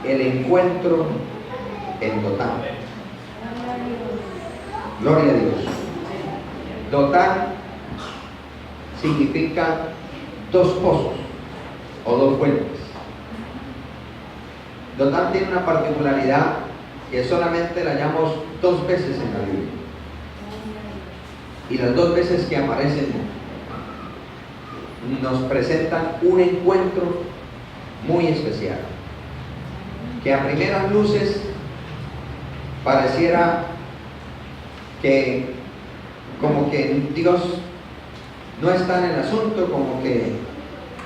el encuentro en Dotán. Gloria a Dios. Dotán significa dos pozos o dos fuentes. Dotán tiene una particularidad que solamente la hallamos dos veces en la Biblia. Y las dos veces que aparecen nos presentan un encuentro muy especial, que a primeras luces pareciera que como que Dios no está en el asunto,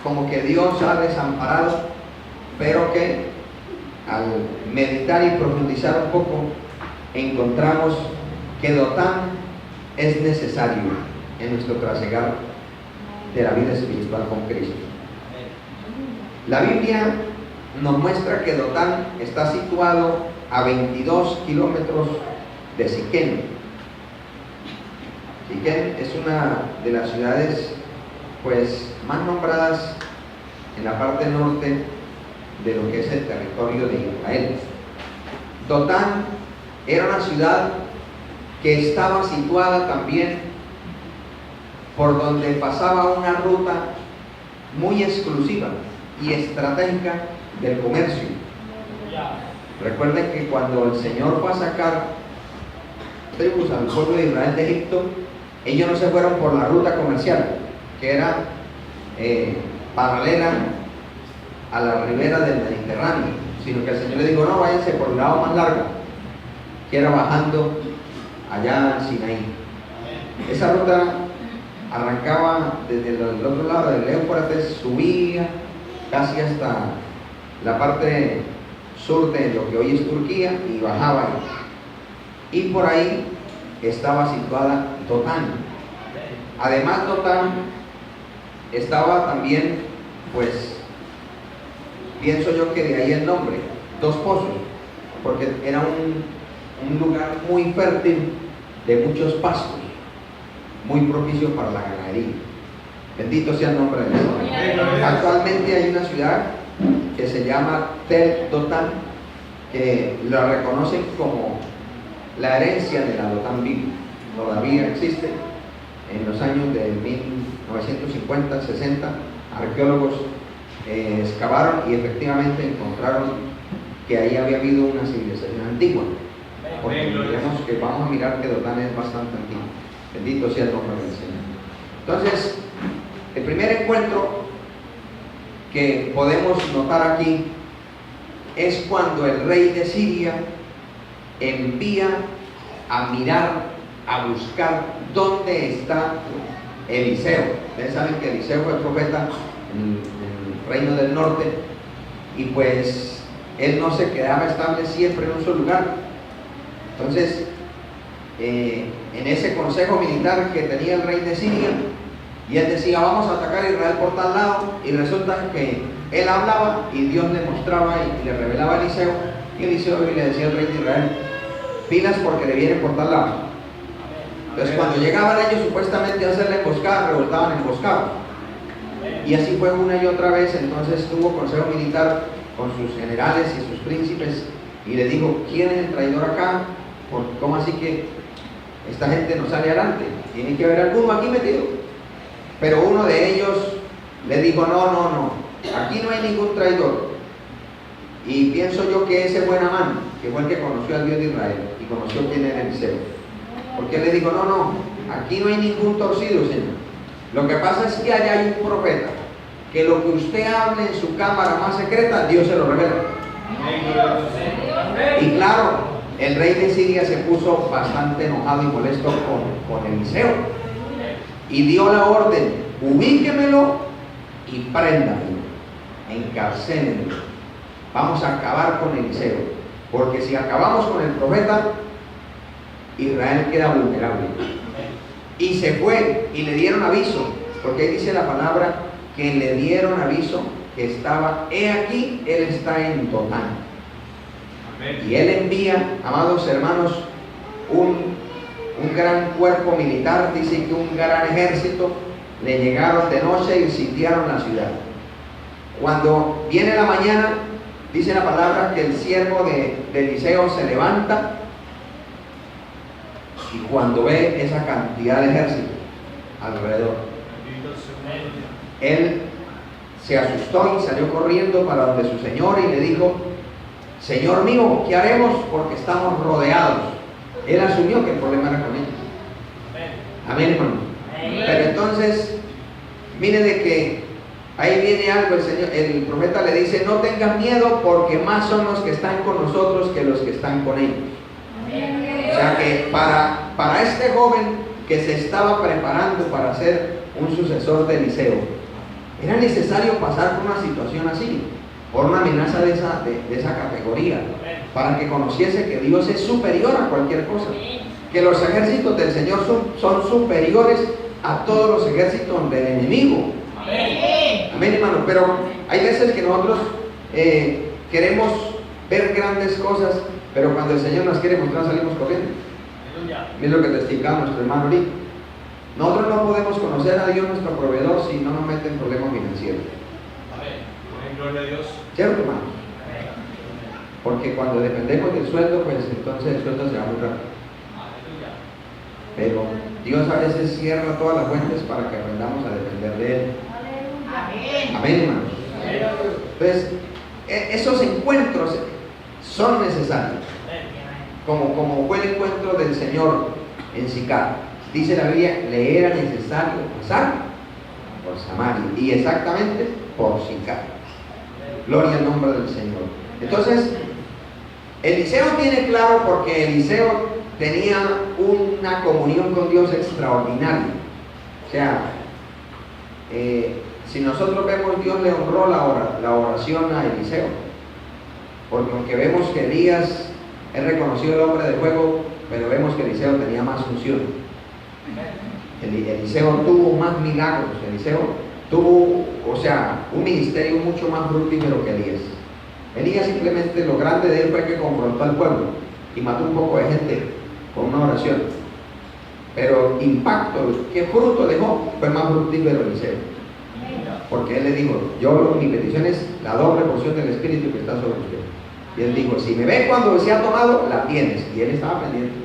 como que Dios ha desamparado, pero que al meditar y profundizar un poco encontramos que Dotán es necesario en nuestro trasegar de la vida espiritual con Cristo. La Biblia nos muestra que Dotán está situado a 22 kilómetros de Siquem. Siquem es una de las ciudades pues más nombradas en la parte norte de lo que es el territorio de Israel. Dotán era una ciudad que estaba situada también por donde pasaba una ruta muy exclusiva y estratégica del comercio. Recuerden que cuando el Señor fue a sacar tribus al pueblo de Israel de Egipto, ellos no se fueron por la ruta comercial, que era paralela a la ribera del Mediterráneo, sino que el Señor le dijo, no, váyanse por el lado más largo, que era bajando allá en Sinaí. Esa ruta arrancaba desde el otro lado del Éufrates, subía casi hasta la parte sur de lo que hoy es Turquía y bajaba ahí. Y por ahí estaba situada Dotán. Además, Dotán estaba también, pues, pienso yo que de ahí el nombre, dos pozos, porque era un lugar muy fértil de muchos pastos, muy propicio para la ganadería. Bendito sea el nombre de Dios. Actualmente hay una ciudad que se llama Tel Dotán, que la reconocen como la herencia de la Dotán bíblica. Todavía existe. En los años de 1950, 60, arqueólogos excavaron y efectivamente encontraron que ahí había habido una civilización antigua. Porque miremos que vamos a mirar que Dotán es bastante antiguo. Bendito sea el nombre del Señor. Entonces, el primer encuentro que podemos notar aquí es cuando el rey de Siria envía a mirar, a buscar dónde está Eliseo. Ustedes saben que Eliseo fue profeta en el reino del norte y pues él no se quedaba estable siempre en un solo lugar. Entonces, en ese consejo militar que tenía el rey de Siria, y él decía, vamos a atacar a Israel por tal lado, y resulta que él hablaba y Dios le mostraba y le revelaba a Eliseo, y Eliseo le decía al rey de Israel, pilas porque le vienen por tal lado. Entonces cuando llegaban ellos supuestamente a hacer la emboscada, revoltaban emboscados. Y así fue una y otra vez. Entonces tuvo consejo militar con sus generales y sus príncipes, y le dijo, ¿quién es el traidor acá? ¿Cómo así que esta gente no sale adelante? Tiene que haber alguno aquí metido. Pero uno de ellos le dijo, no, aquí no hay ningún traidor. Y pienso yo que ese buen Amán, que fue el que conoció al Dios de Israel y conoció quién era Eliseo, porque él le dijo, no, aquí no hay ningún torcido, Señor. Lo que pasa es que allá hay un profeta, que lo que usted hable en su cámara más secreta, Dios se lo revela. Y claro, el rey de Siria se puso bastante enojado y molesto con Eliseo. Y dio la orden, ubíquemelo y préndamelo, encarcélenlo. Vamos a acabar con Eliseo, porque si acabamos con el profeta, Israel queda vulnerable. Y se fue y le dieron aviso, porque ahí dice la palabra que le dieron aviso que estaba, he aquí, él está en Dotán. Y él envía, amados hermanos, un gran cuerpo militar, dice que un gran ejército, le llegaron de noche y sitiaron la ciudad. Cuando viene la mañana, dice la palabra que el siervo de Eliseo se levanta y cuando ve esa cantidad de ejército alrededor, él se asustó y salió corriendo para donde su señor y le dijo: Señor mío, ¿qué haremos? Porque estamos rodeados. Él asumió que el problema era con ellos. Amén, hermano. Pero entonces, mire de que ahí viene algo. El profeta le dice: no tengan miedo, porque más son los que están con nosotros que los que están con ellos. O sea que para este joven que se estaba preparando para ser un sucesor de Eliseo, era necesario pasar por una situación así, por una amenaza de esa categoría, para que conociese que Dios es superior a cualquier cosa, que los ejércitos del Señor son superiores a todos los ejércitos del enemigo. Amén, hermano. Pero hay veces que nosotros queremos ver grandes cosas, pero cuando el Señor nos quiere mostrar salimos corriendo. Mira lo que testificaba nuestro hermano ahorita. Nosotros no podemos conocer a Dios nuestro proveedor si no nos mete en problemas financieros. Amén. Gloria a Dios. ¿Cierto, hermano? Porque cuando dependemos del sueldo, pues entonces el sueldo se va muy rápido. Pero Dios a veces cierra todas las fuentes para que aprendamos a depender de Él. Amén, hermanos. Entonces, esos encuentros son necesarios. Como fue el encuentro del Señor en Sicar. Dice la Biblia, le era necesario pasar por Samaria, y exactamente por Sicar. Gloria al nombre del Señor. Entonces, Eliseo tiene claro, porque Eliseo tenía una comunión con Dios extraordinaria. O sea, si nosotros vemos, Dios le honró la oración a Eliseo, porque aunque vemos que Elías es reconocido el hombre de fuego, pero vemos que Eliseo tenía más función. Eliseo tuvo más milagros. Eliseo tuvo, un ministerio mucho más fructífero que Elías. Elías simplemente, lo grande de él fue que confrontó al pueblo y mató un poco de gente con una oración. Pero impacto, ¿qué fruto dejó? Fue más fructífero Eliseo. Porque él le dijo: mi petición es la doble porción del Espíritu que está sobre usted. Y él dijo: si me ve cuando se ha tomado, la tienes. Y él estaba pendiente.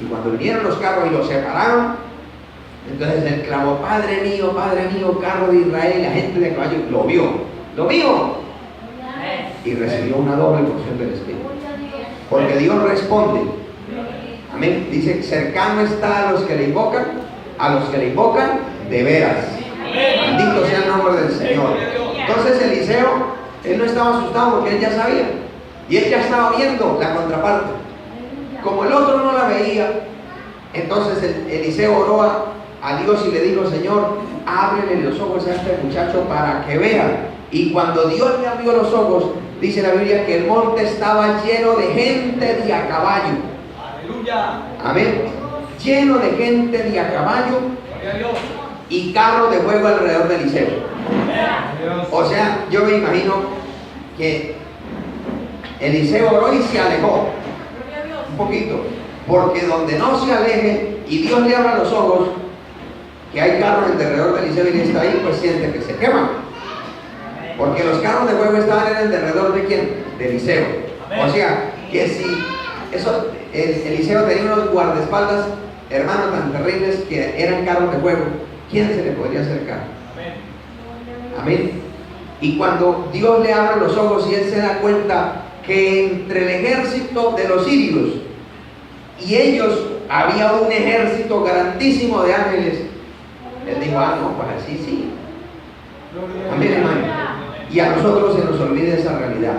Y cuando vinieron los carros y los separaron, entonces él clamó: Padre mío, carro de Israel. Y la gente de caballo lo vio y recibió una doble porción del Espíritu, porque Dios responde. Amén. Dice: cercano está a los que le invocan de veras. Bendito sea el nombre del Señor. Entonces Eliseo, él no estaba asustado, porque él ya sabía, y él ya estaba viendo la contraparte. Como el otro no la veía, entonces Eliseo oró a Dios y le dijo: Señor, ábrele los ojos a este muchacho para que vea. Y cuando Dios le abrió los ojos, dice la Biblia que el monte estaba lleno de gente de a caballo. Aleluya. Amén. Lleno de gente de a caballo y carros de fuego alrededor de Eliseo. O sea, yo me imagino que Eliseo oró y se alejó un poquito, porque donde no se aleje y Dios le abra los ojos, que hay carros alrededor de Eliseo y está ahí, pues siente que se quema, porque los carros de fuego estaban alrededor de ¿quién? De Eliseo. O sea, que si Eliseo tenía unos guardaespaldas, hermanos, tan terribles, que eran carros de fuego, ¿quién se le podría acercar? Amén. Y cuando Dios le abre los ojos y él se da cuenta que entre el ejército de los sirios y ellos había un ejército grandísimo de ángeles, él dijo: no, pues así sí. Amén, hermano. Y a nosotros se nos olvida esa realidad,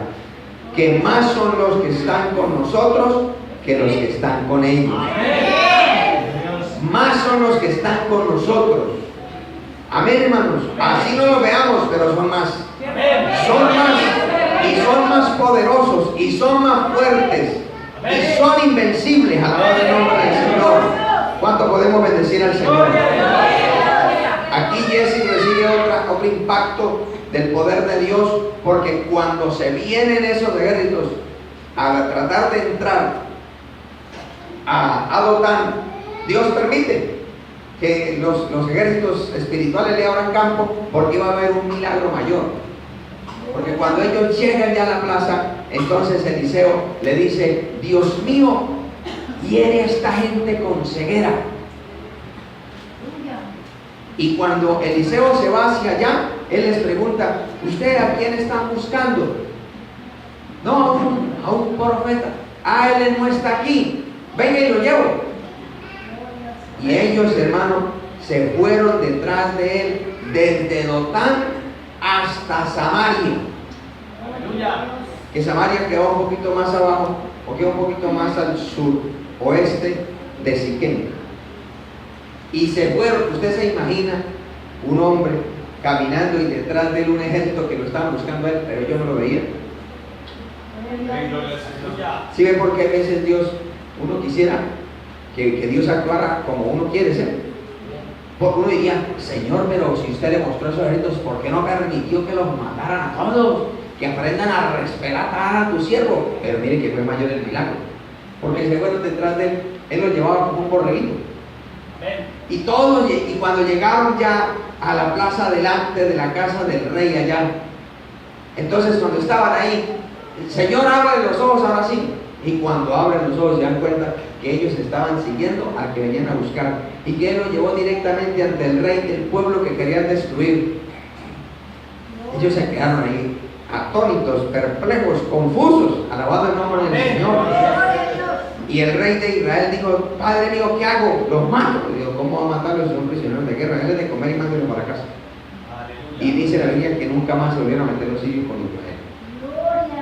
que más son los que están con nosotros que los que están con ellos. Más son los que están con nosotros. Amén, hermanos. Así no lo veamos, pero son más. Son más, y son más poderosos, y son más fuertes, y son invencibles. Alabado el nombre del Señor. ¿Cuánto podemos bendecir al Señor? Aquí Jesse recibe otro impacto del poder de Dios, porque cuando se vienen esos ejércitos a tratar de entrar a Dotán, Dios permite que los ejércitos espirituales le abran campo, porque iba a haber un milagro mayor. Porque cuando ellos llegan ya a la plaza, entonces Eliseo le dice: Dios mío, hiere a esta gente con ceguera. Y cuando Eliseo se va hacia allá, él les pregunta: ¿usted a quién están buscando? No, a un profeta. Ah, él no está aquí. Venga y lo llevo. Y ellos, hermano, se fueron detrás de él desde Dotán hasta Samaria. Aleluya. Que Samaria quedó un poquito más abajo, o quedó un poquito más al sur oeste de Siquem. Y se fueron. Usted se imagina un hombre caminando y detrás de él un ejército que lo estaban buscando a él, pero ellos no lo veían. ¿Sí ven por qué a veces Dios, uno quisiera que Dios actuara como uno quiere ser? Porque uno diría: Señor, pero si usted le mostró esos ejércitos, ¿por qué no permitió que los mataran a todos? Que aprendan a respetar a tu siervo. Pero mire que fue mayor el milagro, porque se fueron detrás de él, él los llevaba como un borreguito. Y todos, y cuando llegaron ya a la plaza delante de la casa del rey allá, entonces cuando estaban ahí, el Señor abre los ojos ahora sí. Y cuando abren los ojos se dan cuenta que ellos estaban siguiendo al que venían a buscar, y que él los llevó directamente ante el rey del pueblo que querían destruir. Ellos se quedaron ahí atónitos, perplejos, confusos, alabado el nombre del Señor. Y el rey de Israel dijo: Padre mío, ¿qué hago? Los mato. Y digo: ¿cómo va a matarlos? Son prisioneros de guerra. Denles de comer y mándenlos para casa. Y dice la Biblia que nunca más se volvieron a meter los sirios con Israel.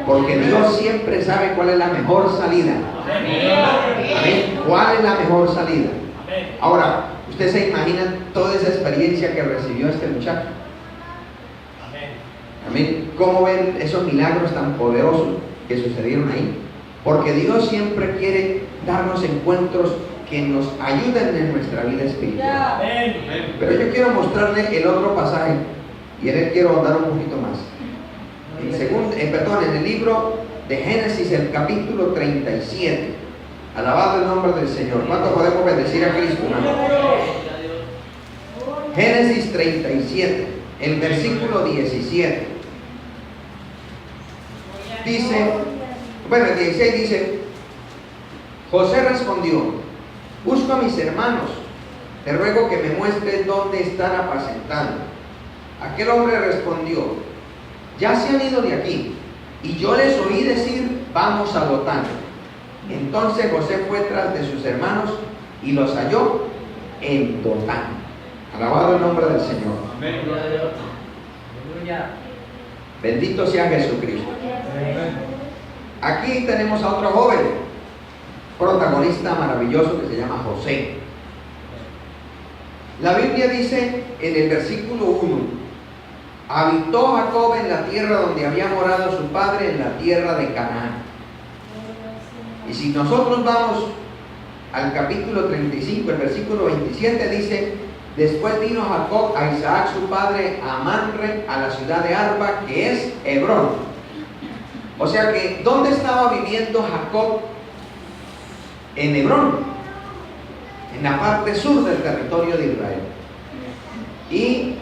Porque Dios siempre sabe cuál es la mejor salida. Amén. ¿Cuál es la mejor salida? Ahora, ¿ustedes se imaginan toda esa experiencia que recibió este muchacho? Amén. ¿Cómo ven esos milagros tan poderosos que sucedieron ahí? Porque Dios siempre quiere darnos encuentros que nos ayuden en nuestra vida espiritual. Pero yo quiero mostrarle el otro pasaje, y en él quiero ahondar un poquito más. En el libro de Génesis, el capítulo 37. Alabado el nombre del Señor. ¿Cuánto podemos bendecir a Cristo, hermano? Génesis 37, el versículo 17. Dice, bueno, el 16 dice: José respondió: busco a mis hermanos, te ruego que me muestres dónde están apacentando. Aquel hombre respondió: ya se han ido de aquí, y yo les oí decir: vamos a Dotán. Entonces José fue tras de sus hermanos y los halló en Dotán. Alabado el nombre del Señor. Amén. Bendito sea Jesucristo. Aquí tenemos a otro joven, protagonista maravilloso, que se llama José. La Biblia dice en el versículo 1: habitó Jacob en la tierra donde había morado su padre, en la tierra de Canaán. Y si nosotros vamos al capítulo 35, el versículo 27 dice: después vino Jacob a Isaac su padre a Manre, a la ciudad de Arba, que es Hebrón. O sea que, ¿dónde estaba viviendo Jacob? En Hebrón, en la parte sur del territorio de Israel. Y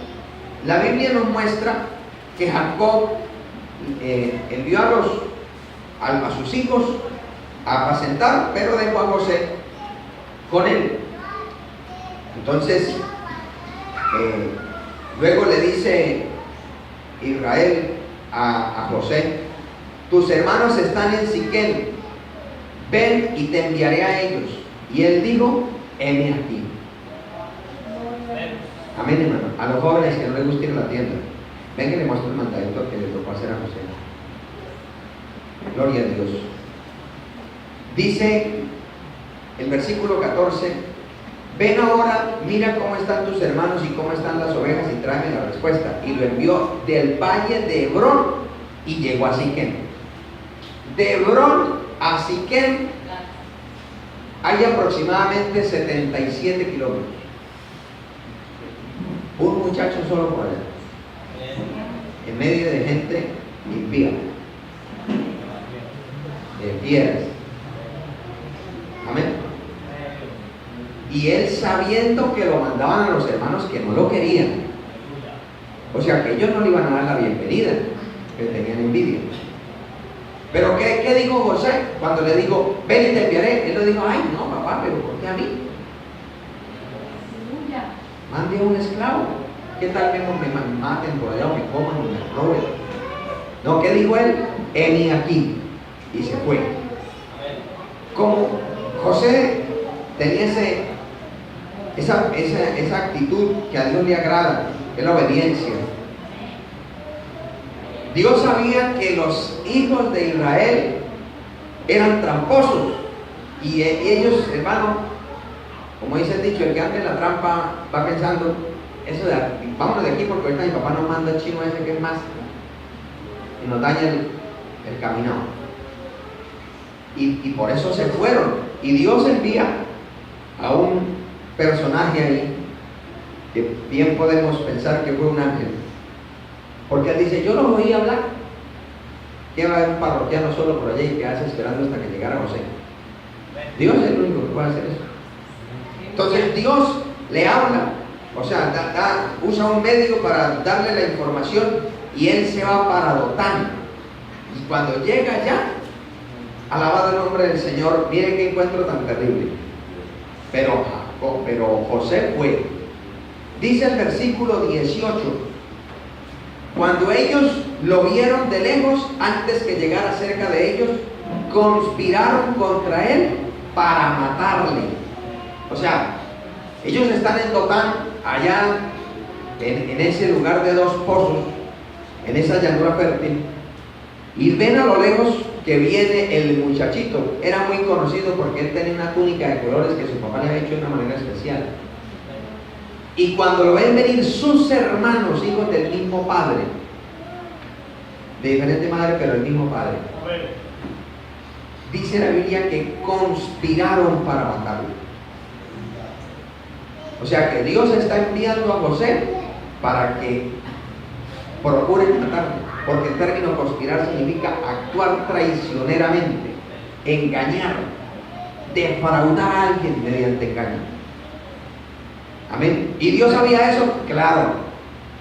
la Biblia nos muestra que Jacob envió a sus hijos a apacentar, pero dejó a José con él. Entonces, luego le dice Israel a José: tus hermanos están en Siquem, ven y te enviaré a ellos. Y él dijo: heme aquí. Amén, hermano. A los jóvenes que no les gusta ir a la tienda, ven que le muestro el mandamiento que le tocó hacer a José. Gloria a Dios. Dice el versículo 14: ven ahora, mira cómo están tus hermanos y cómo están las ovejas, y tráeme la respuesta. Y lo envió del valle de Hebrón y llegó a Siquem. De Hebrón a Siquem hay aproximadamente 77 kilómetros. Un muchacho solo por allá, en medio de gente impía, de fieras. Amén. Y él, sabiendo que lo mandaban a los hermanos que no lo querían, o sea que ellos no le iban a dar la bienvenida, que tenían envidia. Pero ¿qué dijo José cuando le dijo, ven y te enviaré? Él le dijo, ay no papá, pero ¿por qué a mí? Mande a un esclavo. ¿Qué tal que me maten por allá o me coman o me roben? No, ¿qué dijo él? Heme aquí. Y se fue. Como José tenía esa actitud que a Dios le agrada, que es la obediencia. Dios sabía que los hijos de Israel eran tramposos. Y ellos, hermano, como dice el dicho, el que anda en la trampa va pensando, eso de vámonos de aquí porque ahorita mi papá nos manda el chino ese que es más y nos daña el caminado. Y por eso se fueron. Y Dios envía a un personaje ahí que bien podemos pensar que fue un ángel, porque él dice, yo los oí hablar. Que va a haber un parroquiano solo por allá y que hace esperando hasta que llegara José. Dios es el único que puede hacer eso. Entonces Dios le habla, o sea, usa un medio para darle la información y él se va para Dotán. Y cuando llega allá, alabado el nombre del Señor, miren qué encuentro tan terrible. Pero José fue. Dice el versículo 18, cuando ellos lo vieron de lejos, antes que llegara cerca de ellos, conspiraron contra él para matarle. O sea, ellos están en Dotán, allá en ese lugar de dos pozos, en esa llanura fértil, y ven a lo lejos que viene el muchachito. Era muy conocido porque él tenía una túnica de colores que su papá le había hecho de una manera especial. Y cuando lo ven venir sus hermanos, hijos del mismo padre, de diferente madre pero el mismo padre, dice la Biblia que conspiraron para matarlo. O sea que Dios está enviando a José para que procuren matarlo. Porque el término conspirar significa actuar traicioneramente, engañar, defraudar a alguien mediante engaño. Amén. ¿Y Dios sabía eso? Claro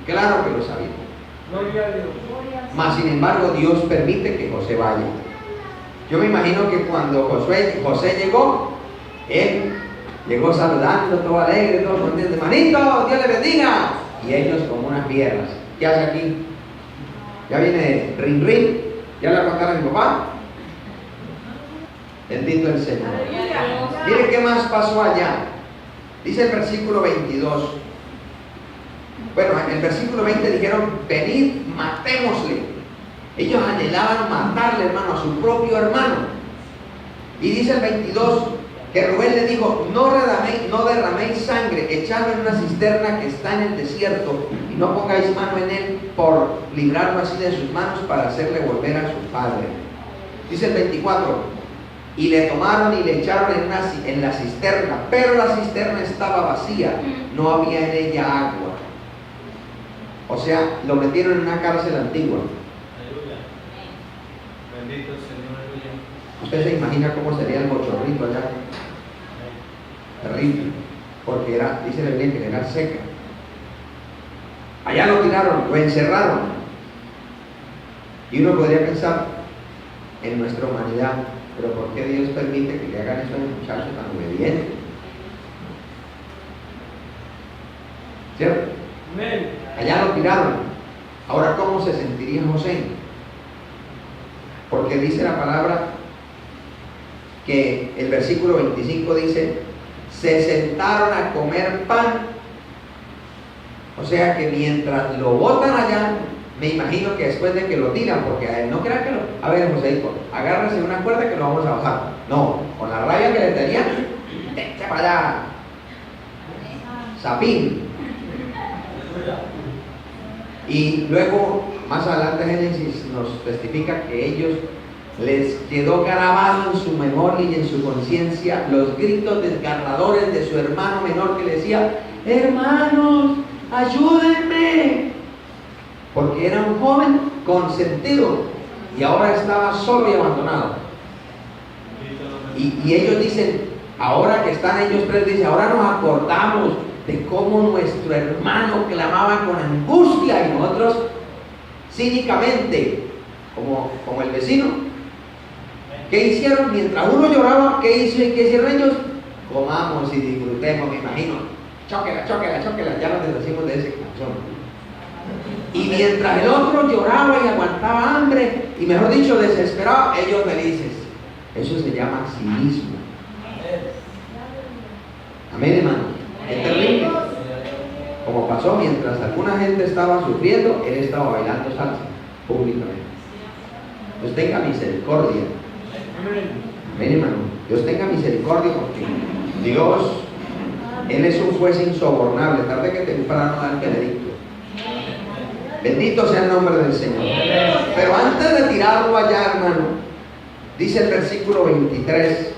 que lo sabía. Gloria a Dios. Mas sin embargo Dios permite que José vaya. Yo me imagino que cuando José llegó, él llegó saludando, todo alegre, todo contento. Hermanito, Dios le bendiga. Y ellos como unas piedras. ¿Qué hace aquí? Ya viene rin, ya le contaron a mi papá. Bendito el Señor. Miren qué más pasó allá. Dice el versículo 22. Bueno, en el versículo 20 dijeron, venid, matémosle. Ellos anhelaban matarle, hermano, a su propio hermano. Y dice el 22 que Rubén le dijo, no derraméis sangre, echadlo en una cisterna que está en el desierto y no pongáis mano en él por librarlo así de sus manos para hacerle volver a su padre. Dice el 24, y le tomaron y le echaron en la cisterna, pero la cisterna estaba vacía, no había en ella agua. O sea, lo metieron en una cárcel antigua. Aleluya. Bendito el Señor, aleluya. Usted se imagina cómo sería el bochorrito allá. Terrible, porque dice la Biblia que era seca. Allá lo tiraron, lo encerraron. Y uno podría pensar en nuestra humanidad, pero ¿por qué Dios permite que le hagan eso a un muchacho tan obediente? ¿Cierto? Amén. Allá lo tiraron. Ahora, ¿cómo se sentiría José? Porque dice la palabra que el versículo 25 dice, se sentaron a comer pan. O sea que mientras lo botan allá, me imagino que después de que lo tiran, porque a él no crean que a ver, José, agárrese una cuerda que lo vamos a bajar. No, con la rabia que le tenían, echa para allá, sapín. Y luego, más adelante Génesis nos testifica que ellos les quedó grabado en su memoria y en su conciencia los gritos desgarradores de su hermano menor que le decía, hermanos, ayúdenme, porque era un joven consentido y ahora estaba solo y abandonado. Y ellos dicen, ahora que están ellos tres, dicen, ahora nos acordamos de cómo nuestro hermano clamaba con angustia y nosotros cínicamente, como el vecino. ¿Qué hicieron? Mientras uno lloraba, ¿qué hicieron ellos? Comamos y disfrutemos, me imagino. Chóquela, chóquela, chóquela, ya nos deshacimos de ese canción. Y mientras el otro lloraba y aguantaba hambre, y mejor dicho, desesperado, ellos felices. Eso se llama cinismo. Amén, hermano. Es terrible. Como pasó mientras alguna gente estaba sufriendo, él estaba bailando salsa públicamente. Dios tenga misericordia. Amén, hermano. Dios tenga misericordia porque Dios, Él es un juez insobornable, tarde que temprano da el veredicto. Bendito sea el nombre del Señor. Pero antes de tirarlo allá, hermano, dice el versículo 23,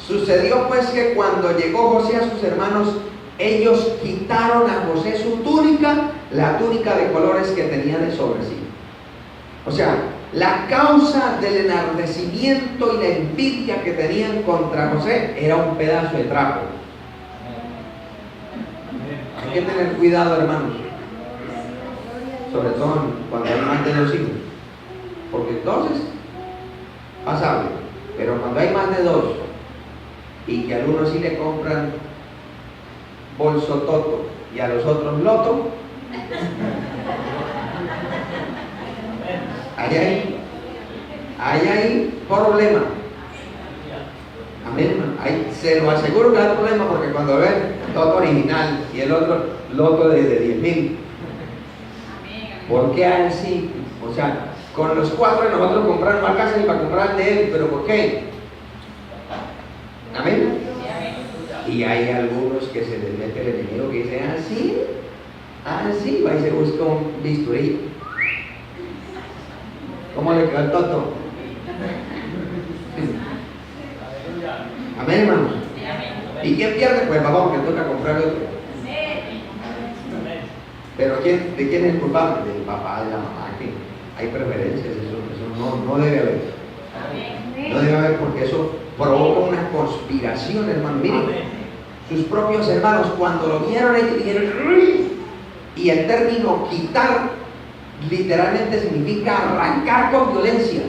sucedió pues que cuando llegó José a sus hermanos, ellos quitaron a José su túnica, la túnica de colores que tenía de sobre sí. O sea, la causa del enardecimiento y la envidia que tenían contra José era un pedazo de trapo. Hay que tener cuidado, hermanos, sobre todo cuando hay más de 2 hijos, porque entonces pasable, pero cuando hay más de 2 y que a uno sí le compran bolso toto y a los otros loto, ahí hay problema. Amén, hermano. Se lo aseguro que hay problema, porque cuando ven toto original y el otro loto de 10,000, ¿por qué así? O sea, con los 4 de nosotros comprar, no alcanza ni para comprar el de él, pero ¿por qué? Amén. Y hay algunos que se les mete el enemigo que dice, así, va y se busca un bisturí. ¿Cómo le quedó el toto? Amén, hermano. ¿Y quién pierde? Pues papá, porque toca comprar otro. Pero ¿de quién es el culpable? Del papá, de la mamá, que hay preferencias, eso no debe haber. No debe haber, porque eso provoca una conspiración, hermano. Miren, sus propios hermanos, cuando lo vieron, ellos dijeron, y el término quitar literalmente significa arrancar con violencia.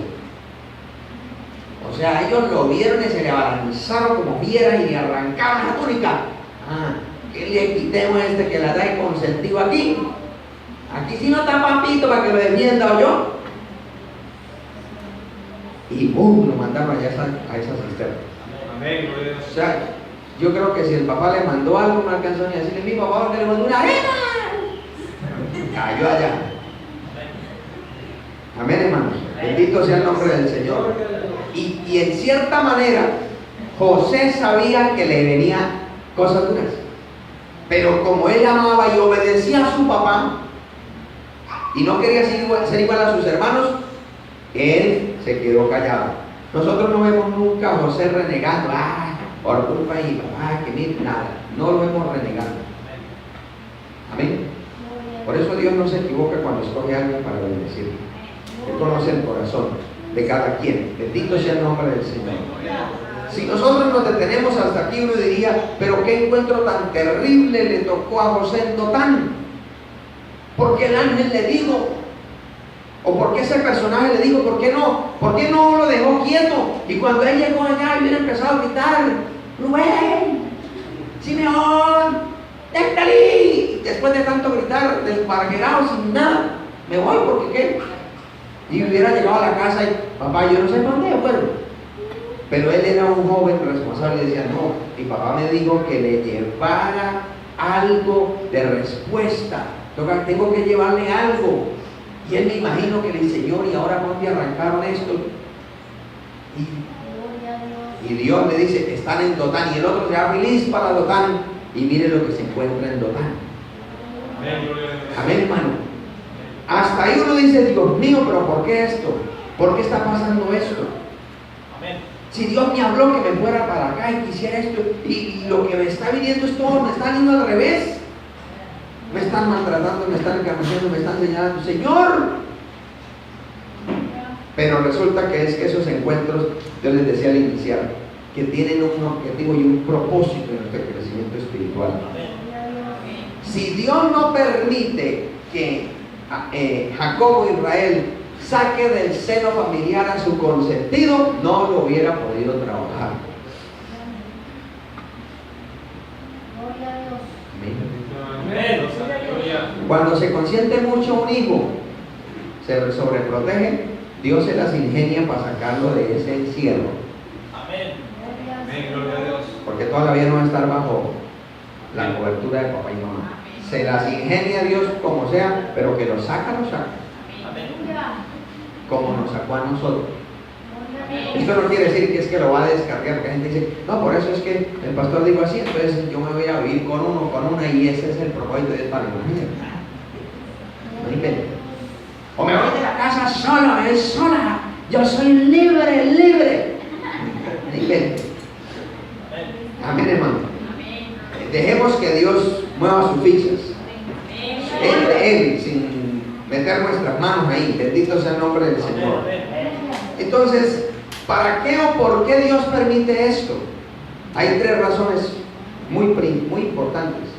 O sea, ellos lo vieron y se le abalanzaron como fieras y le arrancaron la túnica. Que le quitemos que la trae consentido aquí. Aquí sí no está papito para que lo defienda, o yo. Y ¡pum! Lo mandaron allá a esa cisterna. Amén. O sea, yo creo que si el papá le mandó algo, no alcanzó ni a decirle, mi papá, que le mandó una arena. Cayó allá. Amén, hermanos. Bendito sea el nombre del Señor. Y en cierta manera, José sabía que le venía cosas duras. Pero como él amaba y obedecía a su papá, y no quería ser igual a sus hermanos, él se quedó callado. Nosotros no vemos nunca a José renegando, por culpa de mi papá, que mire, nada. No lo vemos renegando. Amén. Por eso Dios no se equivoca cuando escoge a alguien para bendecirlo. Él conoce el corazón de cada quien. Bendito sea el nombre del Señor. Si nosotros nos detenemos hasta aquí, uno diría, pero qué encuentro tan terrible le tocó a José en Dotán. ¿Por qué el ángel le dijo? ¿O por qué ese personaje le dijo? ¿Por qué no lo dejó quieto? Y cuando él llegó allá, y hubiera empezado a gritar, Rubén, Simeón, Neftalí. Después de tanto gritar, desparguerado, sin nada, me voy, porque qué. Y hubiera llegado a la casa y, papá, yo no sé dónde fueron. Pero él era un joven responsable y decía, no, mi papá me dijo que le llevara algo de respuesta. Tengo que llevarle algo. Y él me imagino que le dice, Señor, y ahora ¿dónde arrancaron esto? Y Dios le dice, están en Dotán. Y el otro se va feliz para Dotán. Y mire lo que se encuentra en Dotán. Amén, hermano. Hasta ahí uno dice, Dios mío, pero ¿por qué esto? ¿Por qué está pasando esto? Amén. Si Dios me habló que me fuera para acá y quisiera esto, y lo que me está viniendo es todo, me está yendo al revés. Me están maltratando, me están encarneciendo, me están señalando, Señor. Pero resulta que es que esos encuentros, yo les decía al iniciar, que tienen un objetivo y un propósito en nuestro crecimiento espiritual. Si Dios no permite que Jacobo Israel saque del seno familiar a su consentido, no lo hubiera podido trabajar. Amén. Cuando se consiente mucho un hijo, se sobreprotege, Dios se las ingenia para sacarlo de ese encierro. Amén. Amén. Gloria a Dios. Porque toda la vida no va a estar bajo la cobertura de papá y mamá. Se las ingenia Dios como sea, pero que lo saca, lo saca. Amén. Como nos sacó a nosotros. Esto no quiere decir que es que lo va a descargar, porque la gente dice, no, por eso es que el pastor dijo así, entonces yo me voy a vivir con uno, con una, y ese es el propósito de Dios para mí. No inventes. O me voy de la casa sola, es sola, yo soy libre, libre. No inventes. Amén, hermano. Dejemos que Dios mueva sus fichas. Él, sin meter nuestras manos ahí. Bendito sea el nombre del Señor. Entonces, ¿para qué o por qué Dios permite esto? Hay tres razones muy importantes.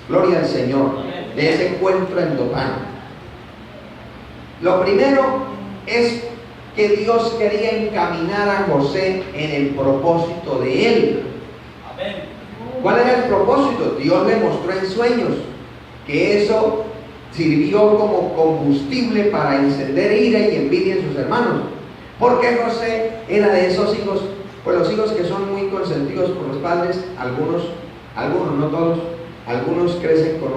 Gloria al Señor de ese encuentro en Dotán. Lo primero es que Dios quería encaminar a José en el propósito de él. ¿Cuál era el propósito? Dios le mostró en sueños que eso sirvió como combustible para encender ira y envidia en sus hermanos. Porque José era de esos hijos, pues los hijos que son muy consentidos por los padres, algunos, no todos, algunos crecen con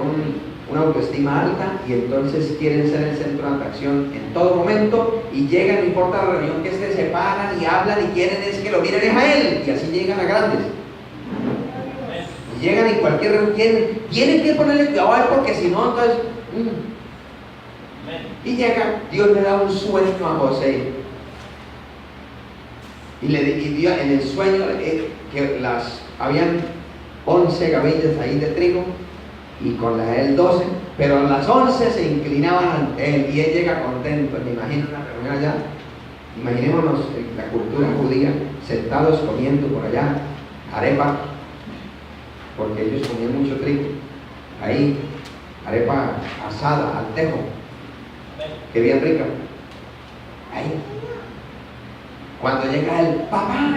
una autoestima alta y entonces quieren ser el centro de atracción en todo momento, y llegan, no importa la reunión que esté, se paran y hablan y quieren es que lo miren es a él, y así llegan a grandes. Y llegan y cualquier reunión tienen que ponerle cuidado a él, porque si no, entonces... Y llega, Dios le da un sueño a José. Y dio en el sueño que habían 11 gavillas ahí de trigo, y con la de él 12, pero las 11 se inclinaban ante él, y él llega contento. Me imagino una reunión allá, imaginémonos la cultura judía, sentados comiendo por allá, arepa, porque ellos comían mucho trigo, ahí, arepa asada al tejo, que bien rica, ahí. Cuando llega el papá,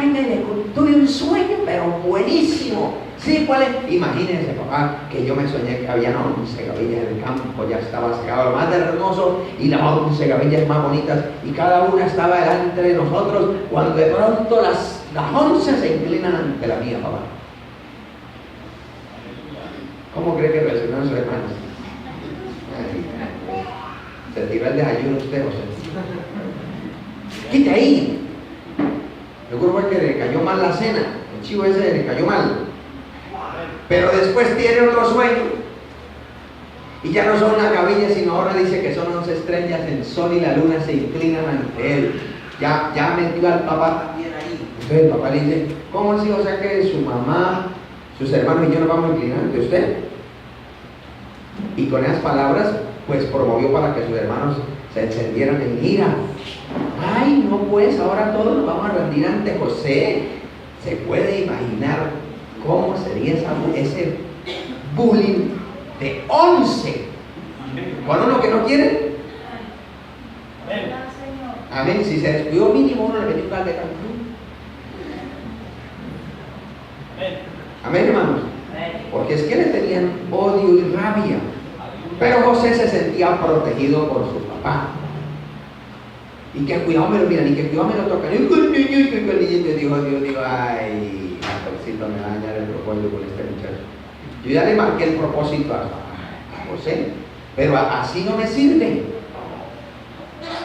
tuve un sueño, pero buenísimo. Sí, ¿cuál es? Imagínense, papá, que yo me soñé que había 11 gavillas en el campo, ya estaba secado lo más hermoso, y las 11 gavillas más bonitas, y cada una estaba delante de nosotros, cuando de pronto las 11 se inclinan ante la mía, papá. ¿Cómo cree que reaccionaron sus hermanos? Se tiró el desayuno usted, José. ¡Quite ahí! Seguro fue que le cayó mal la cena, el chivo ese le cayó mal. Pero después tiene otro sueño, y ya no son las gavillas, sino ahora dice que son 11 estrellas, el sol y la luna se inclinan ante él. Ya metió al papá también ahí. Entonces el papá le dice, ¿cómo así? O sea que su mamá, sus hermanos y yo nos vamos a inclinar ante usted. Y con esas palabras, pues promovió para que sus hermanos se encendieran en ira. Ay, no, pues ahora todos nos vamos a rendir ante José. ¿Se puede imaginar cómo sería ese bullying de 11 con uno que no quiere? Amén. Si se descuidó mínimo, uno le metió un calde. Amén, hermanos. Porque es que le tenían odio y rabia. Pero José se sentía protegido por su papá. Y que cuidado me lo miran, y que cuidado me lo tocan. Y el niñito dijo, ay, pastorcito, me va a dañar el propósito con este muchacho. Yo ya le marqué el propósito a José, pero así no me sirve.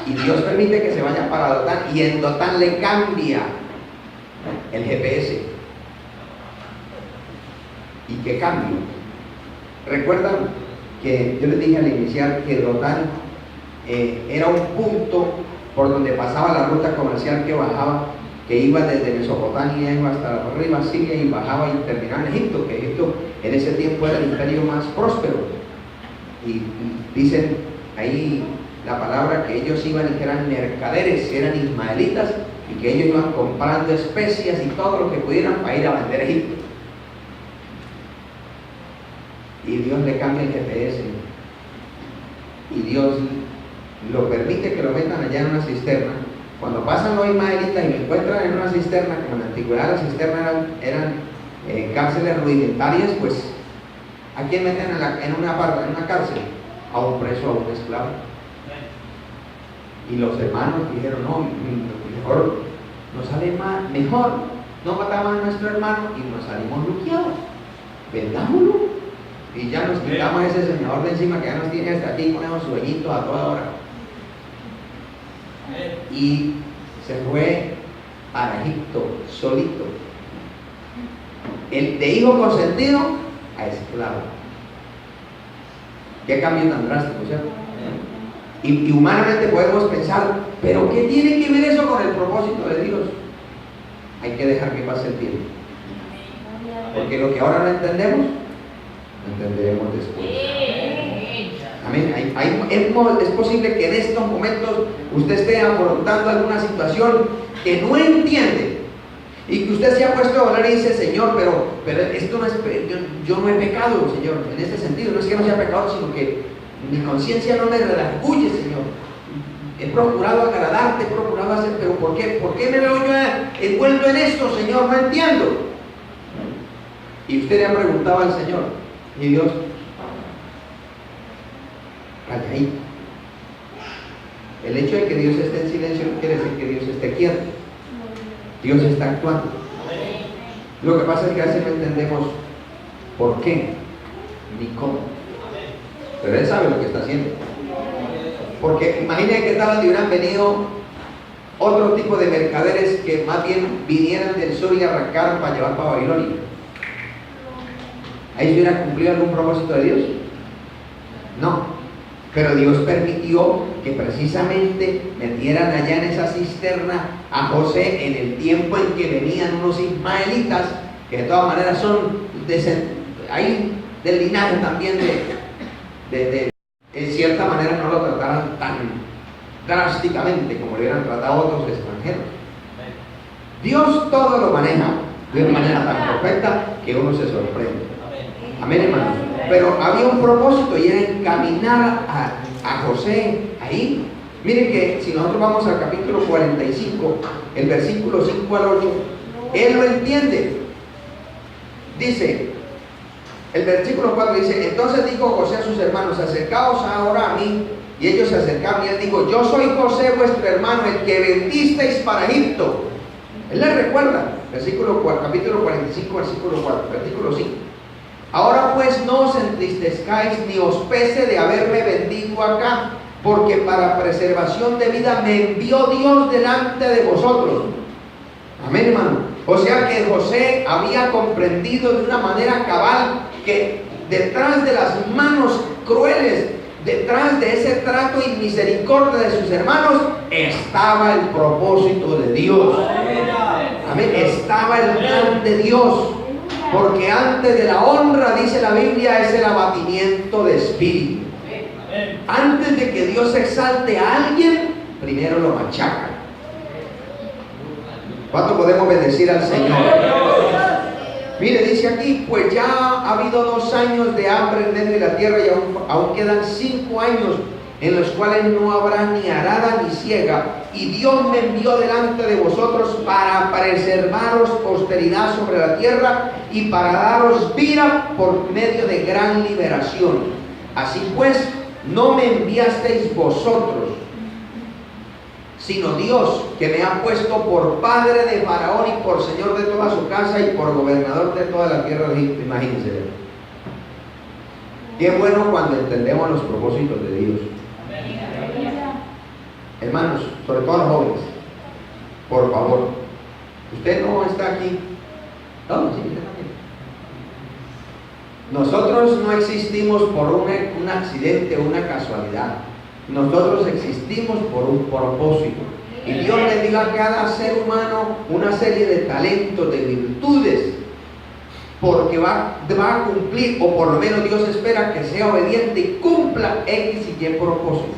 Y Dios permite que se vaya para Dotán, y en Dotán le cambia el GPS. ¿Y qué cambio? ¿Recuerdan que yo les dije al iniciar que Dotán era un punto por donde pasaba la ruta comercial que bajaba, que iba desde Mesopotamia, iba hasta arriba Siria y bajaba y terminaba en Egipto, que Egipto en ese tiempo era el imperio más próspero? Y dicen ahí la palabra que ellos iban y que eran mercaderes, eran ismaelitas, y que ellos iban comprando especias y todo lo que pudieran para ir a vender a Egipto. Y Dios le cambia el GPS y Dios lo permite que lo metan allá en una cisterna. Cuando pasan los ismaelitas y lo encuentran en una cisterna, como en la antigüedad las cisternas eran cárceles rudimentarias, pues ¿a quién meten en una cárcel? A un preso, a un esclavo. Y los hermanos dijeron, no, mejor nos sale mejor, no matamos a nuestro hermano y nos salimos luqueados, vendámoslo y ya nos quitamos ese señor de encima que ya nos tiene hasta aquí, ponemos sueñitos a toda hora. Y se fue a Egipto solito, de hijo consentido a esclavo. Qué cambio tan drástico, ¿cierto? Y humanamente podemos pensar, pero ¿qué tiene que ver eso con el propósito de Dios? Hay que dejar que pase el tiempo, porque lo que ahora no entendemos, lo entenderemos después. Amén. Es posible que en estos momentos usted esté afrontando alguna situación que no entiende y que usted se ha puesto a hablar y dice, Señor, pero esto no es, yo no he pecado, Señor, en este sentido. No es que no sea pecado, sino que mi conciencia no me redarguye, Señor. He procurado agradarte, he procurado hacer, pero ¿por qué me veo yo envuelto en esto, Señor? No entiendo. Y usted le ha preguntado al Señor, y Dios, calladito. El hecho de que Dios esté en silencio no quiere decir que Dios esté quieto. Dios está actuando. Lo que pasa es que a veces no entendemos por qué ni cómo, pero Él sabe lo que está haciendo. Porque imaginen que tal si hubieran venido otro tipo de mercaderes que más bien vinieran del sur y arrancaran para llevar para Babilonia. ¿Ahí se hubiera cumplido algún propósito de Dios? No. Pero Dios permitió que precisamente metieran allá en esa cisterna a José en el tiempo en que venían unos ismaelitas, que de todas maneras son ahí del linaje también en cierta manera no lo trataran tan drásticamente como lo hubieran tratado otros extranjeros. Dios todo lo maneja de una manera tan perfecta que uno se sorprende. Amén, hermanos. Pero había un propósito y era encaminar a José ahí. Miren que si nosotros vamos al capítulo 45, el versículo 5 al 8, él lo entiende. Dice, el versículo 4 dice, entonces dijo José a sus hermanos, acercaos ahora a mí. Y ellos se acercaron y él dijo, yo soy José vuestro hermano, el que vendisteis para Egipto. Él les recuerda, capítulo 45, versículo 5. Ahora pues no os entristezcáis ni os pese de haberme vendido acá, porque para preservación de vida me envió Dios delante de vosotros. Amén, hermano. O sea que José había comprendido de una manera cabal que detrás de las manos crueles, detrás de ese trato y misericordia de sus hermanos, estaba el propósito de Dios. Amén. Estaba el plan de Dios. Porque antes de la honra, dice la Biblia, es el abatimiento de espíritu. Antes de que Dios exalte a alguien, primero lo machaca. ¿Cuánto podemos bendecir al Señor? Mire, dice aquí, pues ya ha habido 2 años de hambre en medio de la tierra y aún quedan 5 años en los cuales no habrá ni arada ni siega. Y Dios me envió delante de vosotros para preservaros posteridad sobre la tierra y para daros vida por medio de gran liberación. Así pues, no me enviasteis vosotros, sino Dios, que me ha puesto por padre de Faraón y por señor de toda su casa y por gobernador de toda la tierra de Egipto. Imagínense. Qué bueno cuando entendemos los propósitos de Dios. Hermanos, sobre todo los jóvenes, por favor, usted no está aquí. No, sí, usted también. Nosotros no existimos por un accidente o una casualidad. Nosotros existimos por un propósito. Y Dios le dio a cada ser humano una serie de talentos, de virtudes, porque va a cumplir, o por lo menos Dios espera que sea obediente y cumpla X y Y propósito.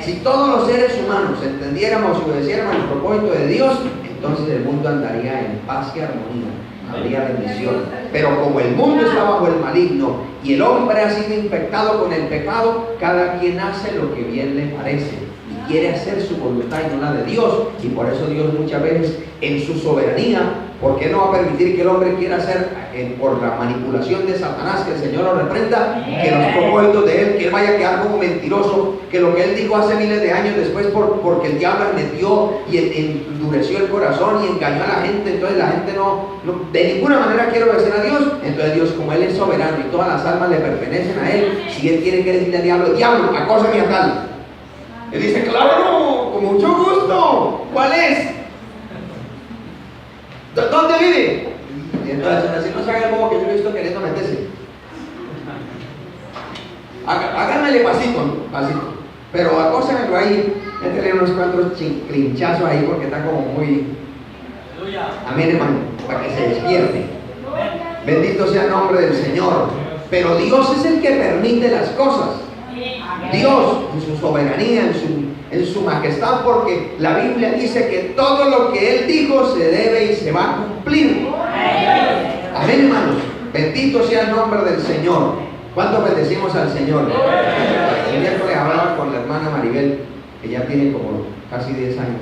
Si todos los seres humanos entendiéramos y obedeciéramos el propósito de Dios, entonces el mundo andaría en paz y armonía. habría bendición. Pero como el mundo está bajo el maligno y el hombre ha sido infectado con el pecado, cada quien hace lo que bien le parece y quiere hacer su voluntad y no la de Dios. Y por eso Dios muchas veces en su soberanía, ¿por qué no va a permitir que el hombre quiera hacer por la manipulación de Satanás, que el Señor lo reprenda, que los propósitos de él, que él vaya a quedar como mentiroso, que lo que él dijo hace miles de años después porque el diablo metió y endureció el corazón y engañó a la gente? Entonces la gente no de ninguna manera quiere obedecer a Dios. Entonces Dios, como él es soberano y todas las almas le pertenecen a él, si él tiene que decirle al diablo, diablo, acósame a tal, él dice, claro, con mucho gusto, ¿cuál es? ¿Dónde vive? Y entonces así no se haga el bobo que yo he visto queriendo meterse. Háganmele pasito, pero acósemelo ahí, métele unos cuantos clinchazos ahí porque está como muy... Amén, hermano, para que se despierte. Bendito sea el nombre del Señor. Pero Dios es el que permite las cosas. Dios en su soberanía, en su majestad, porque la Biblia dice que todo lo que Él dijo se debe y se va a cumplir. Amén, hermanos. Bendito sea el nombre del Señor. ¿Cuántos bendecimos al Señor? El miércoles hablaba con la hermana Maribel, que ya tiene como casi 10 años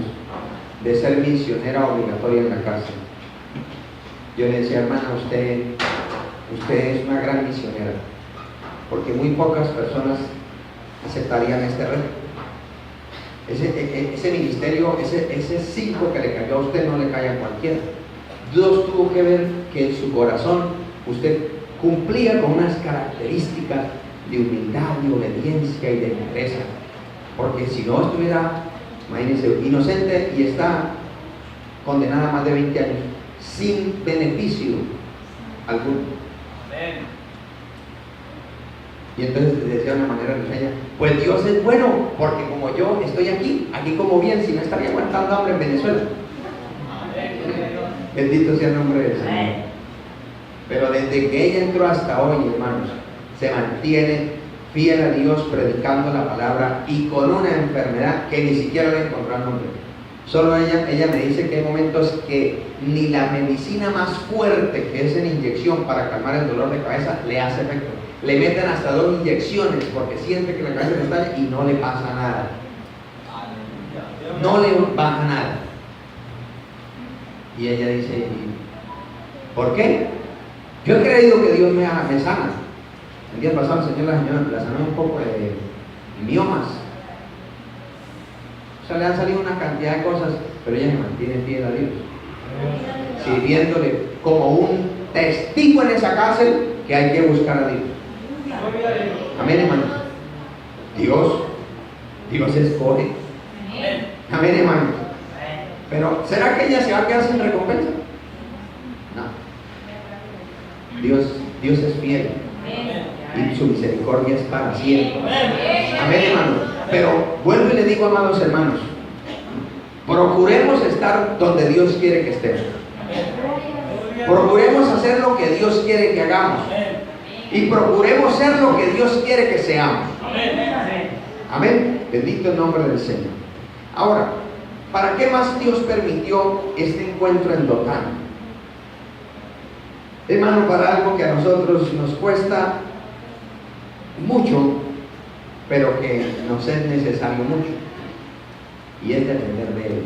de ser misionera obligatoria en la cárcel. Yo le decía, hermana, usted es una gran misionera, porque muy pocas personas aceptarían este reto. Ese ministerio, ese 5 que le cayó a usted no le cae a cualquiera. Dios tuvo que ver que en su corazón usted cumplía con unas características de humildad, de obediencia y de entereza, porque si no estuviera, imagínense, inocente y está condenada a más de 20 años sin beneficio alguno. Y entonces decía de una manera risueña, pues Dios es bueno, porque como yo estoy aquí como bien, si no estaría aguantando hambre en Venezuela. Bendito sea el nombre del Señor. Pero desde que ella entró hasta hoy, hermanos, se mantiene fiel a Dios, predicando la palabra y con una enfermedad que ni siquiera le encontró nombre. Solo ella me dice que hay momentos que ni la medicina más fuerte, que es en inyección para calmar el dolor de cabeza, le hace efecto. Le meten hasta 2 inyecciones porque siente que la cabeza le estalla y no le pasa nada. No le baja nada. Y ella dice, ¿por qué? Yo he creído que Dios me sana. El día pasado el Señor la sanó un poco de miomas. O sea, le han salido una cantidad de cosas, pero ella se mantiene fiel a Dios, sirviéndole como un testigo en esa cárcel que hay que buscar a Dios. Amén, hermanos. Dios escoge. Amén, hermanos. Pero ¿será que ella se va a quedar sin recompensa? No. Dios es fiel y su misericordia es para siempre. Amén, hermanos. Pero vuelvo y le digo, amados hermanos, procuremos estar donde Dios quiere que estemos. Procuremos hacer lo que Dios quiere que hagamos. Y procuremos ser lo que Dios quiere que seamos. Amén. Bendito el nombre del Señor. Ahora, ¿para qué más Dios permitió este encuentro en Dotán? Hermano, para algo que a nosotros nos cuesta mucho, pero que nos es necesario mucho, y es depender de Él,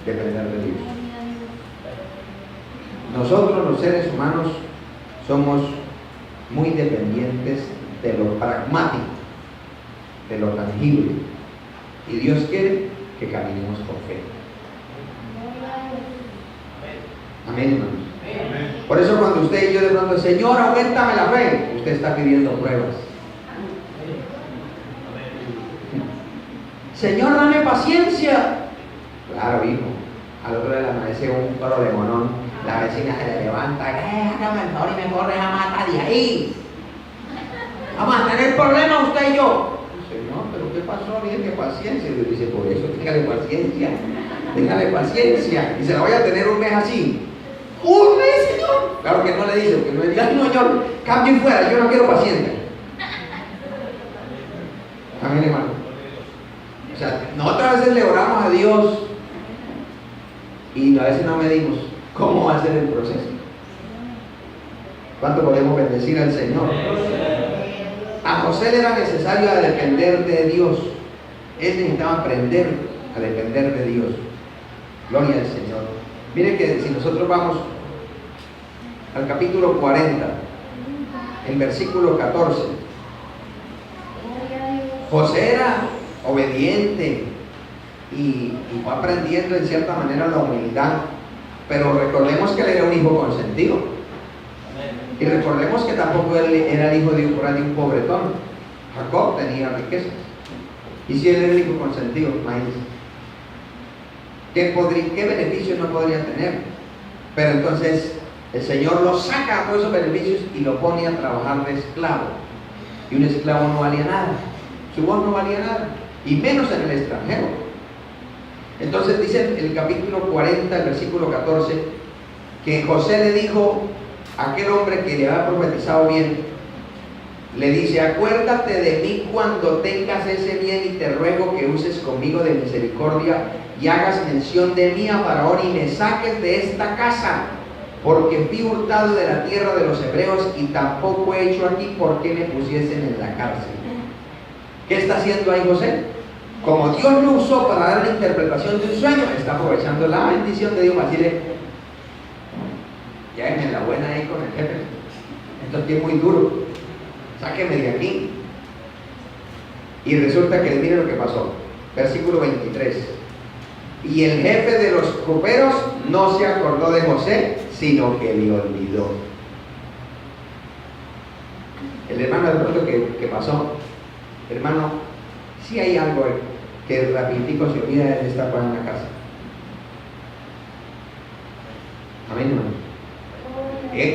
depender de Dios. Nosotros los seres humanos somos muy dependientes de lo pragmático, de lo tangible, y Dios quiere que caminemos con fe. Amén, hermanos. Por eso cuando usted y yo de pronto, Señor, auméntame la fe, usted está pidiendo pruebas. Señor, dame paciencia. Claro, hijo. Al otro día le amanece un toro de monón. La vecina se le levanta, hágame el favor y me corre a matar de ahí. Vamos a tener problemas usted y yo. Señor, pero ¿qué pasó? Dije que paciencia. Y dice, por eso téngale paciencia. Téngale paciencia. Y se la voy a tener un mes así. ¡Un mes, Señor! Claro que no le dice, porque no le diga, no, Señor, cambie fuera, yo no quiero paciencia. Amén, hermano. O sea, nosotros a veces le oramos a Dios y a veces no medimos cómo va a ser el proceso. ¿Cuánto podemos bendecir al Señor? A José le era necesario depender de Dios. Él necesitaba aprender a depender de Dios. Gloria al Señor. Mire que si nosotros vamos al capítulo 40, el versículo 14, José era obediente y fue aprendiendo en cierta manera la humildad, pero recordemos que él era un hijo consentido. Y recordemos que tampoco él era el hijo de un pobretón. Jacob tenía riquezas. Y si él era el hijo consentido, imagínense. ¿Qué beneficios no podría tener? Pero entonces el Señor lo saca a todos esos beneficios y lo pone a trabajar de esclavo. Y un esclavo no valía nada. Su voz no valía nada. Y menos en el extranjero. Entonces dice el capítulo 40, el versículo 14, que José le dijo a aquel hombre que le había profetizado bien, le dice: acuérdate de mí cuando tengas ese bien y te ruego que uses conmigo de misericordia y hagas mención de mí a Faraón y me saques de esta casa, porque fui hurtado de la tierra de los hebreos y tampoco he hecho aquí por qué me pusiesen en la cárcel. ¿Qué está haciendo ahí José? Como Dios lo usó para dar la interpretación de un sueño, está aprovechando la bendición de Dios para decirle: ya en la buena ahí con el jefe, esto es muy duro, sáqueme de aquí. Y resulta que mire lo que pasó, versículo 23. Y el jefe de los coperos no se acordó de José, sino que le olvidó. El hermano de pronto que pasó, hermano, si hay algo que rapidito se olvida de estar en la casa. Amén, hermano.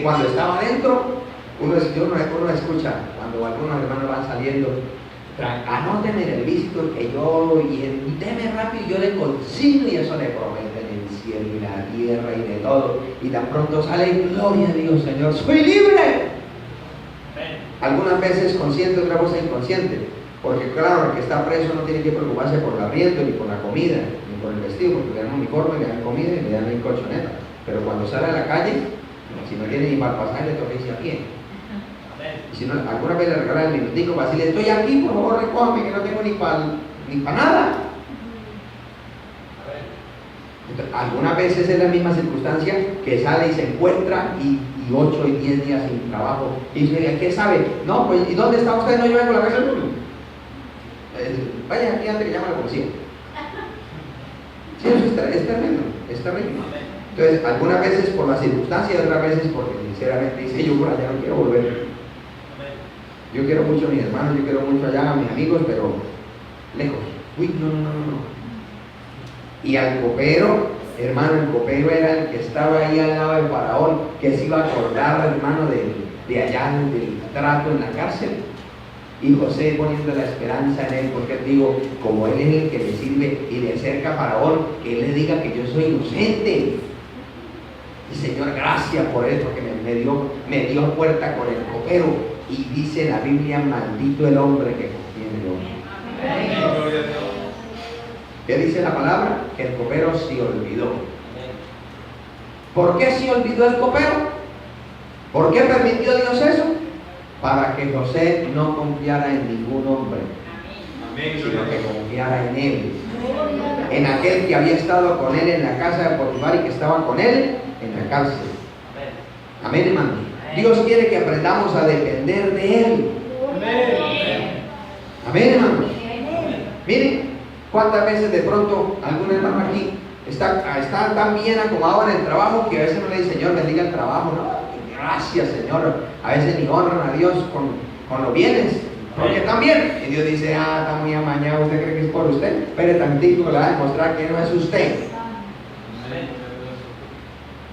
Cuando estaba adentro, uno escucha, cuando algunos hermanos van saliendo: anóteme en el visto que yo, y deme rápido, yo le consigno, y eso le prometen el cielo y la tierra y de todo, y tan pronto sale: gloria a Dios, Señor, soy libre. Algunas veces consciente, otra cosa inconsciente, porque claro, el que está preso no tiene que preocuparse por el arriendo, ni por la comida, ni por el vestido, porque le dan uniforme, le dan comida y le dan una colchoneta. Pero cuando sale a la calle, si no tiene ni para pasar, le toca irse a pie. Y si no, alguna vez le regalan el minutico para decirle: estoy aquí, por favor, recójame, que no tengo ni para nada. Entonces, algunas veces es la misma circunstancia que sale y se encuentra y 8 y 10 días sin trabajo. Y dice: ¿qué sabe? No, pues, ¿y dónde está usted? No, yo vengo a la casa del mundo. Vaya aquí antes que llame a la policía. Sí, eso es tremendo, es tremendo. Entonces, algunas veces por la circunstancia y otras veces porque sinceramente dice: yo por allá no quiero volver. Yo quiero mucho a mis hermanos, yo quiero mucho allá a mis amigos, pero lejos. Uy, no. Y al copero, hermano, el copero era el que estaba ahí al lado del faraón, que se iba a acordar, hermano, de allá del trato en la cárcel. Y José poniendo la esperanza en él, porque digo, como él es el que le sirve y le acerca a Faraón, que él le diga que yo soy inocente. Y Señor, gracias por eso, porque me dio puerta con el copero. Y dice la Biblia: maldito el hombre que confía en el hombre. ¿Qué dice la palabra? Que el copero se olvidó. ¿Por qué se olvidó el copero? ¿Por qué permitió Dios eso? Para que José no confiara en ningún hombre, sino que confiara en él, en aquel que había estado con él en la casa de Potifar y que estaba con él en la cárcel. Amén, hermano. Dios quiere que aprendamos a depender de él. Amén, hermano. Miren cuántas veces de pronto algún hermano aquí está tan bien acomodado en el trabajo que a veces no le dice: Señor, bendiga el trabajo, ¿no? Gracias, Señor. A veces ni honran a Dios con los bienes, porque están bien. Y Dios dice: está muy amañado, usted cree que es por usted. Espere tantito, le va a demostrar que no es usted.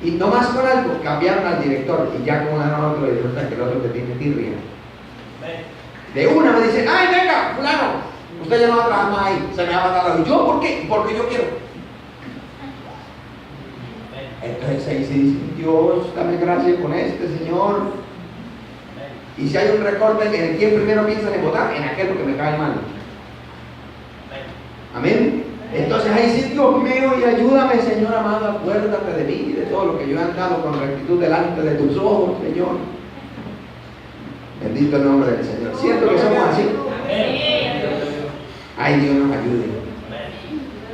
Y no más con algo, cambiaron al director y ya como a otro, y resulta que el otro te tiene tirria. De una me dicen: ay, venga, fulano, usted ya no va a trabajar más ahí, se me va a matar. ¿Yo por qué? Porque yo quiero. Entonces ahí se dice: Dios, dame gracia con este Señor. Y si hay un recorte, ¿en quién primero piensan en votar? En aquel que me cae mal. Amén. Entonces ahí sí: Dios mío, y ayúdame, Señor amado, acuérdate de mí y de todo lo que yo he andado con rectitud delante de tus ojos, Señor. Bendito el nombre del Señor. ¿Cierto que somos así? Ay, Dios nos ayude.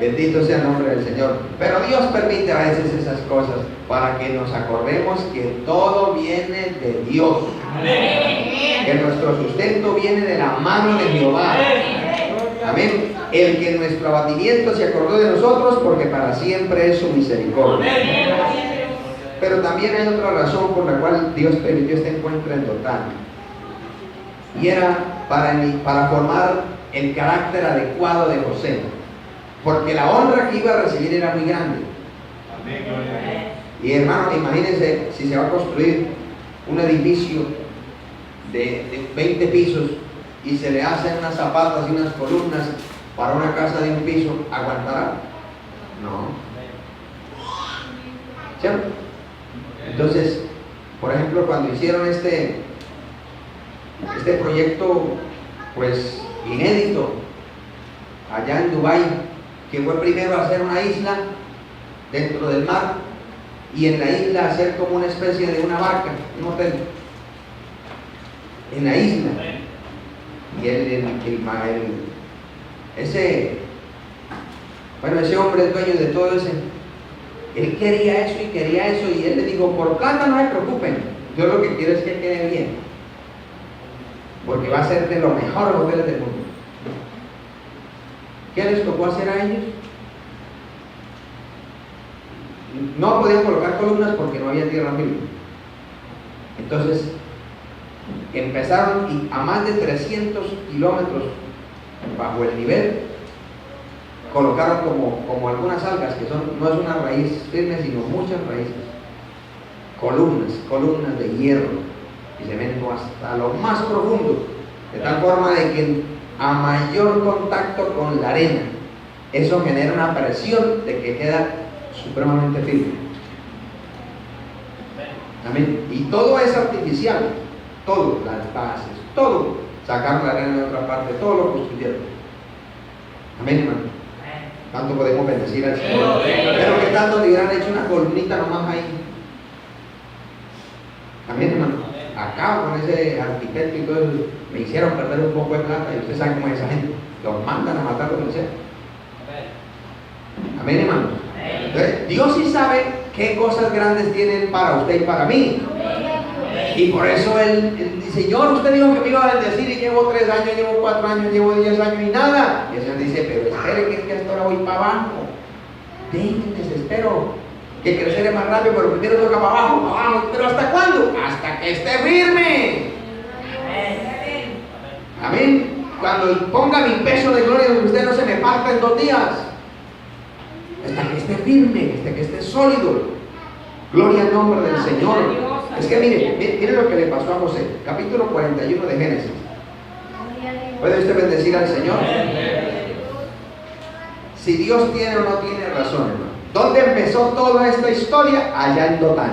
Bendito sea el nombre del Señor. Pero Dios permite a veces esas cosas para que nos acordemos que todo viene de Dios. Que nuestro sustento viene de la mano de Jehová. Amén. El que en nuestro abatimiento se acordó de nosotros, porque para siempre es su misericordia. Pero también hay otra razón por la cual Dios permitió este encuentro en total. Y era para formar el carácter adecuado de José. Porque la honra que iba a recibir era muy grande. Y hermano, imagínense si se va a construir un edificio de 20 pisos y se le hacen unas zapatas y unas columnas para una casa de un piso, ¿aguantará? No. ¿Cierto? Entonces, por ejemplo, cuando hicieron este proyecto, pues inédito, allá en Dubái, que fue primero hacer una isla dentro del mar y en la isla hacer como una especie de una barca, un hotel en la isla. Y ese hombre, el dueño de todo ese, él quería eso y él le dijo, por plata no se preocupen, yo lo que quiero es que quede bien, porque va a ser de los mejores hoteles del mundo. ¿Qué les tocó hacer a ellos? No podían colocar columnas porque no había tierra firme. Entonces empezaron y a más de 300 kilómetros bajo el nivel colocaron como algunas algas que no es una raíz firme sino muchas raíces, columnas de hierro y cemento hasta lo más profundo, de tal forma de que a mayor contacto con la arena eso genera una presión de que queda supremamente firme. Amén. Y todo es artificial, todo, las bases, todo, sacaron la arena de otra parte, todo lo construyeron. Amén, hermano. Tanto podemos bendecir al Señor. Pero que tanto le hubieran hecho una columnita nomás ahí. Amén, hermano. Acá con ese arquitecto y todo eso, me hicieron perder un poco de plata y ustedes saben cómo es esa gente. Los mandan a matar lo que sea. Amén, hermano. Entonces, Dios sí sabe qué cosas grandes tienen para usted y para mí. Y por eso Él dice, Señor, usted dijo que me iba a bendecir y llevo 3 años, llevo 4 años, llevo 10 años y nada. Y el Señor dice, pero espere que hasta ahora voy para abajo. Déjenme, desespero. Que creceré más rápido, pero primero toca para abajo. ¿Pero hasta cuándo? Hasta que esté firme. Amén. Cuando ponga mi peso de gloria, donde usted no se me parta en 2 días. Hasta que esté firme, hasta que esté sólido. Gloria al nombre del Señor. Es que mire lo que le pasó a José. Capítulo 41 de Génesis. ¿Puede usted bendecir al Señor? Si Dios tiene o no tiene razón, hermano. ¿Dónde empezó toda esta historia? Allá en Dotán.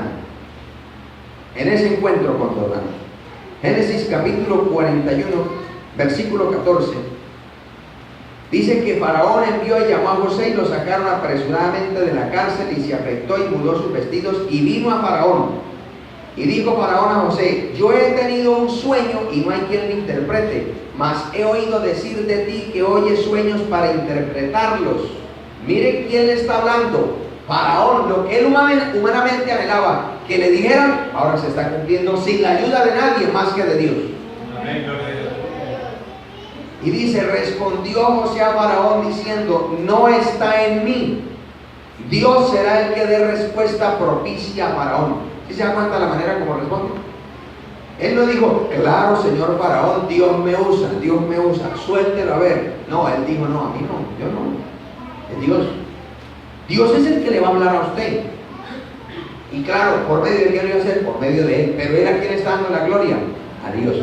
En ese encuentro con Dotán. Génesis capítulo 41, versículo 14. Dice que Faraón envió y llamó a José y lo sacaron apresuradamente de la cárcel y se afectó y mudó sus vestidos y vino a Faraón. Y dijo Faraón a José, yo he tenido un sueño y no hay quien lo interprete, mas he oído decir de ti que oyes sueños para interpretarlos. Mire quién le está hablando. Faraón, lo que él humanamente anhelaba que le dijeran, ahora se está cumpliendo sin la ayuda de nadie más que de Dios. Amén, gloria a Dios. Y dice, respondió José a Faraón diciendo, no está en mí. Dios será el que dé respuesta propicia a Faraón. ¿Sí se da cuenta la manera como responde? Él no dijo, claro, señor Faraón, Dios me usa, suéltelo a ver. No, él dijo, no, a mí no, yo no. Es Dios. Dios es el que le va a hablar a usted. Y claro, ¿por medio de quién lo iba a hacer? Por medio de él. Pero él a quién está dando la gloria. A Dios.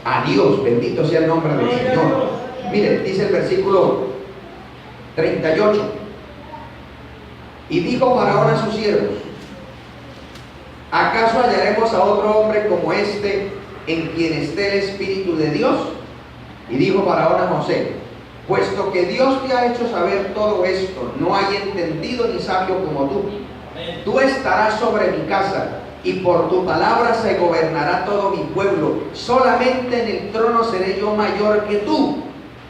A Dios, bendito sea el nombre del Señor. Mire, dice el versículo 38. Y dijo Faraón a sus siervos, ¿acaso hallaremos a otro hombre como este en quien esté el Espíritu de Dios? Y dijo Faraón a José, puesto que Dios te ha hecho saber todo esto, no hay entendido ni sabio como tú. Tú estarás sobre mi casa, y por tu palabra se gobernará todo mi pueblo. Solamente en el trono seré yo mayor que tú.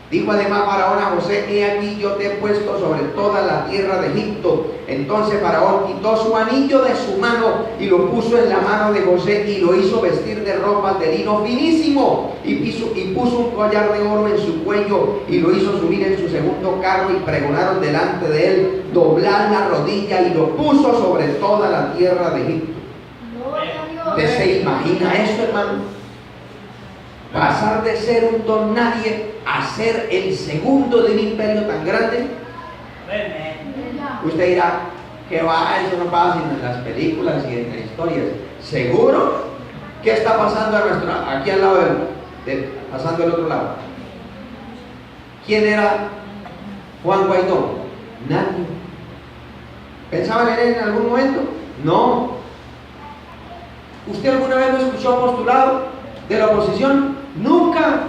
Dijo además Faraón a José: he aquí yo te he puesto sobre toda la tierra de Egipto. Entonces Faraón quitó su anillo de su mano y lo puso en la mano de José, y lo hizo vestir de ropas de lino finísimo, y puso un collar de oro en su cuello, y lo hizo subir en su segundo carro, y pregonaron delante de él doblar la rodilla, y lo puso sobre toda la tierra de Egipto. ¿Usted se imagina eso, hermano? Pasar de ser un don nadie a ser el segundo de un imperio tan grande. Usted dirá, que va, eso no pasa sino en las películas y en las historias. ¿Seguro? ¿Qué está pasando aquí al lado pasando al otro lado? ¿Quién era Juan Guaidó? Nadie. ¿Pensaban en él en algún momento? No. ¿Usted alguna vez lo escuchó postulado de la oposición? Nunca.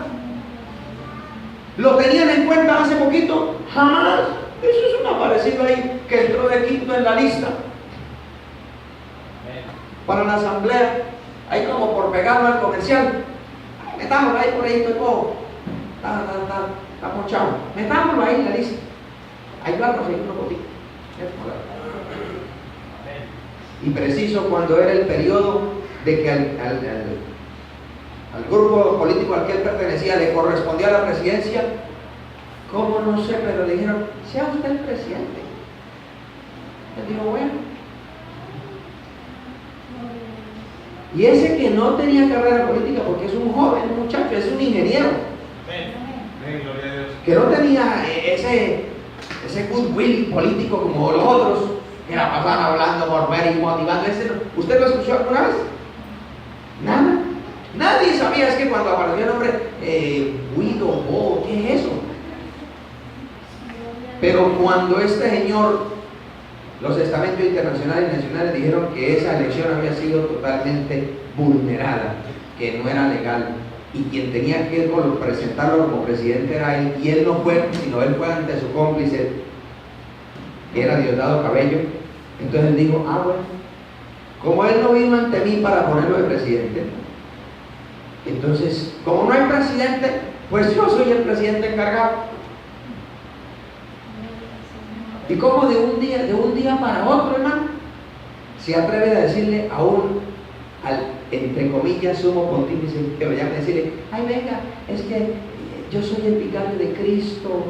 ¿Lo tenían en cuenta hace poquito? Jamás. Eso es un aparecido ahí que entró de quinto en la lista para la asamblea, ahí como por pegarlo al comercial. Metámoslo ahí por ahí, todo está ponchado. Metámoslo ahí en la lista. Ahí va a conseguir unos botitos. Y preciso cuando era el periodo de que al grupo político al que él pertenecía le correspondía la presidencia, ¿cómo? No sé, pero le dijeron: sea usted el presidente. Él dijo: bueno. Y ese que no tenía carrera política, porque es un joven, un muchacho, es un ingeniero, que no tenía ese goodwill político como los otros, que la pasaban hablando por ver y motivando. ¿Usted lo escuchó alguna vez? Nada. Nadie sabía. Es que cuando apareció el nombre Guido, ¿qué es eso? Pero cuando este señor, los estamentos internacionales y nacionales dijeron que esa elección había sido totalmente vulnerada, que no era legal, y quien tenía que presentarlo como presidente era él, y él no fue, sino él fue ante su cómplice, que era Diosdado Cabello. Entonces él dijo: bueno, como él no vino ante mí para ponerlo de presidente, entonces, como no hay presidente, pues yo soy el presidente encargado. Y como de un día para otro, hermano, se atreve a decirle al, entre comillas, sumo pontífice, que lo llame, a decirle: ay, venga, es que yo soy el vicario de Cristo,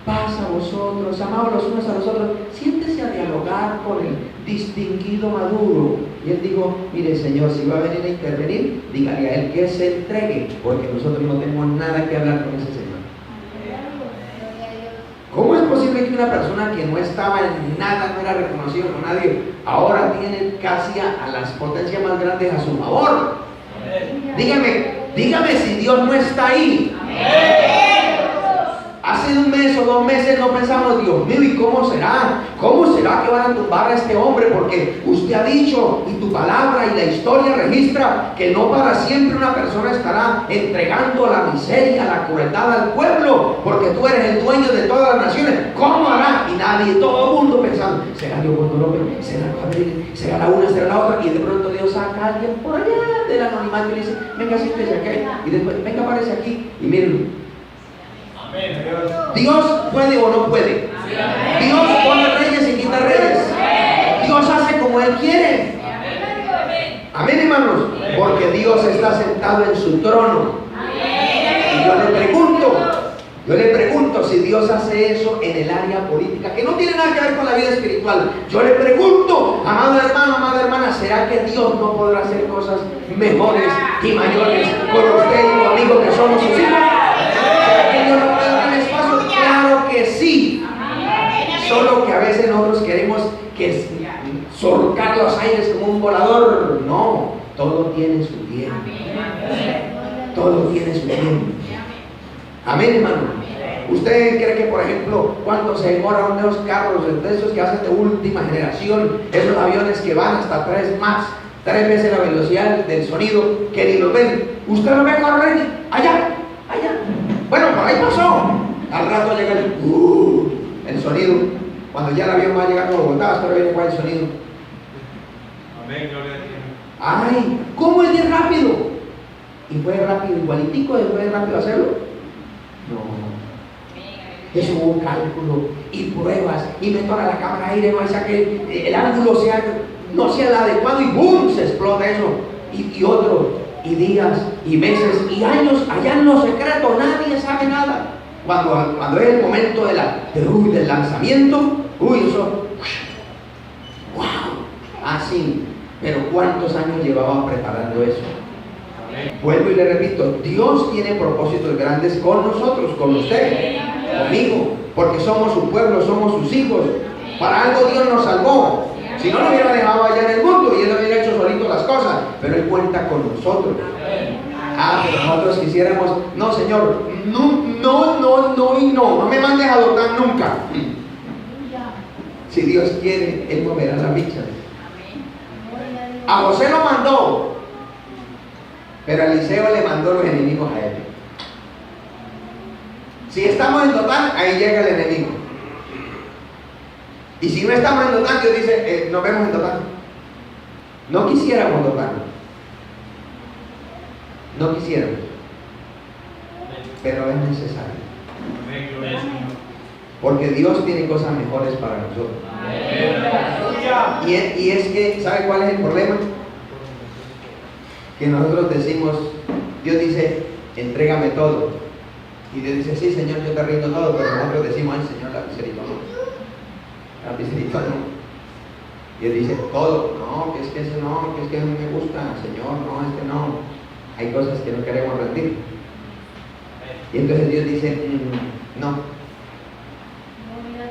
paz a vosotros, amados los unos a los otros, siéntese a dialogar con el distinguido Maduro. Y él dijo: mire, señor, si va a venir a intervenir, dígale a él que se entregue, porque nosotros no tenemos nada que hablar con ese señor. ¿Cómo es posible que una persona que no estaba en nada, no era reconocido por nadie, ahora tiene casi a las potencias más grandes a su favor? Dígame si Dios no está ahí. Hace un mes o 2 meses no pensamos: Dios mío, ¿y cómo será? ¿Cómo será que van a tumbar a este hombre? Porque usted ha dicho, y tu palabra y la historia registra, que no para siempre una persona estará entregando la miseria, la crueldad al pueblo, porque tú eres el dueño de todas las naciones. ¿Cómo hará? Y nadie, todo el mundo pensando: ¿será Leopoldo López? ¿Será Gabriel? ¿Será la una? ¿Será la otra? Y de pronto Dios saca a alguien por allá del anonimato y le dice: venga, siéntese acá. Y después: venga, aparece aquí. Y miren, Dios puede o no puede. Dios pone reyes y quita reyes. Dios hace como Él quiere. Amén, hermanos. Porque Dios está sentado en su trono. Y yo le pregunto si Dios hace eso en el área política, que no tiene nada que ver con la vida espiritual. Yo le pregunto, amado hermano, amada hermana, ¿será que Dios no podrá hacer cosas mejores y mayores con usted y conmigo, que somos sus hijos? ¿Será que Dios no puede dar espacio? Claro que sí. Solo que a veces nosotros queremos surcar los aires como un volador. No, todo tiene su tiempo. Todo tiene su tiempo. Amén, hermano. ¿Usted cree que, por ejemplo, cuando se demora uno de los carros, de esos que hacen de última generación, esos aviones que van hasta 3 veces la velocidad del sonido, que ni los ven? Usted lo ve correr allá. Bueno, por ahí pasó. Al rato llega el sonido. Cuando ya el avión va a llegar a Bogotá, pero viene cuál el sonido. Amén, gloria a Dios. Ay, ¿cómo es de rápido? ¿Y fue rápido igualitico después de rápido hacerlo? No. Eso hubo un cálculo y pruebas y meto a la cámara de aire, no sea que el ángulo no sea el adecuado y ¡boom! Se explota eso. Y otro, y días, y meses, y años, allá en lo secreto, nadie sabe nada. Cuando es el momento del lanzamiento, eso, ¡wow! Así. Pero ¿cuántos años llevaba preparando eso? Vuelvo y le repito, Dios tiene propósitos grandes con nosotros, con usted, conmigo, porque somos su pueblo, somos sus hijos. Para algo Dios nos salvó. Si no, lo hubiera dejado allá en el mundo y Él hubiera hecho solito las cosas, pero Él cuenta con nosotros. Pero nosotros quisiéramos, no Señor, no me mandes a adoptar nunca. Si Dios quiere, Él moverá la ficha. A José lo mandó, pero a Eliseo le mandó los enemigos a él. Si estamos en Dotán, ahí llega el enemigo. Y si no estamos en Dotán, Dios dice, nos vemos en Dotán. No quisiéramos Dotán. No quisiéramos. Pero es necesario. Amén, gloria a Dios. Porque Dios tiene cosas mejores para nosotros. Y es que, ¿sabe cuál es el problema? Que nosotros decimos, Dios dice, entrégame todo. Y Dios dice, sí Señor, yo te rindo todo, pero nosotros decimos, ay Señor, la misericordia no. La misericordia no. Y Él dice, todo, no, que es que ese no, que es que no me gusta, Señor, no, es que no. Hay cosas que no queremos rendir. Y entonces Dios dice,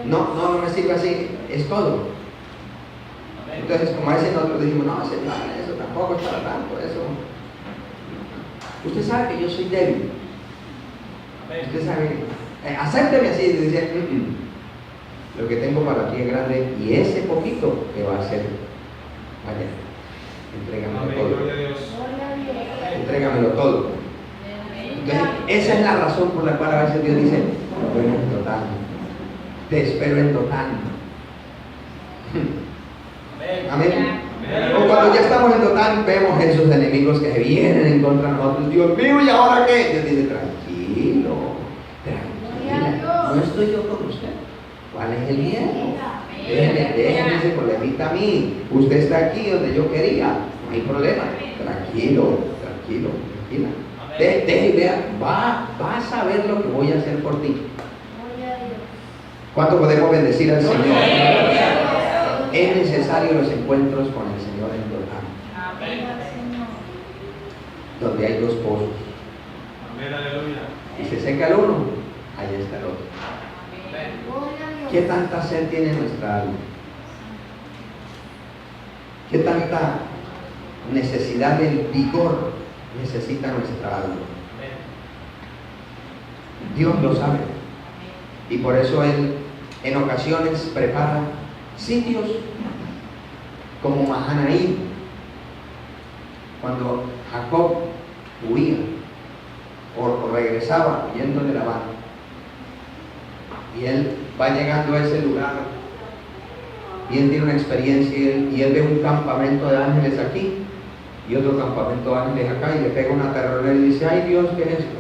no me sirve así, es todo. Entonces, como dicen nosotros, decimos, no, Señor, eso tampoco es para tanto, eso. Usted sabe que yo soy débil. Usted sabe, acépteme así, y dice, lo que tengo para ti es grande, y ese poquito que va a ser, vaya, entrégamelo todo. Entrégamelo todo. Entonces, esa es la razón por la cual a veces Dios dice, bueno, en total, te espero en total. Amén. O cuando ya estamos en total, vemos esos enemigos que vienen en contra de nosotros. Dios mío, ¿y ahora qué? Dios dice, tranquilo, tranquila, no estoy yo con usted. ¿Cuál es el miedo? Déjeme ese problemita a mí. Usted está aquí donde yo quería, no hay problema. Tranquilo, tranquila. Deje y vea, vas a ver lo que voy a hacer por ti. ¿Cuánto podemos bendecir al Señor? Es necesario los encuentros con el Señor en Dotán, donde hay dos pozos. Amén, aleluya. Y se seca el uno, ahí está el otro. ¿Qué tanta sed tiene nuestra alma? ¿Qué tanta necesidad del vigor necesita nuestra alma? Dios lo sabe. Y por eso Él en ocasiones prepara sitios como Mahanaim, cuando Jacob huía o regresaba huyendo de Labán, y él va llegando a ese lugar y él tiene una experiencia y él ve un campamento de ángeles aquí y otro campamento de ángeles acá, y le pega una terrorera y dice, ay Dios, ¿qué es esto?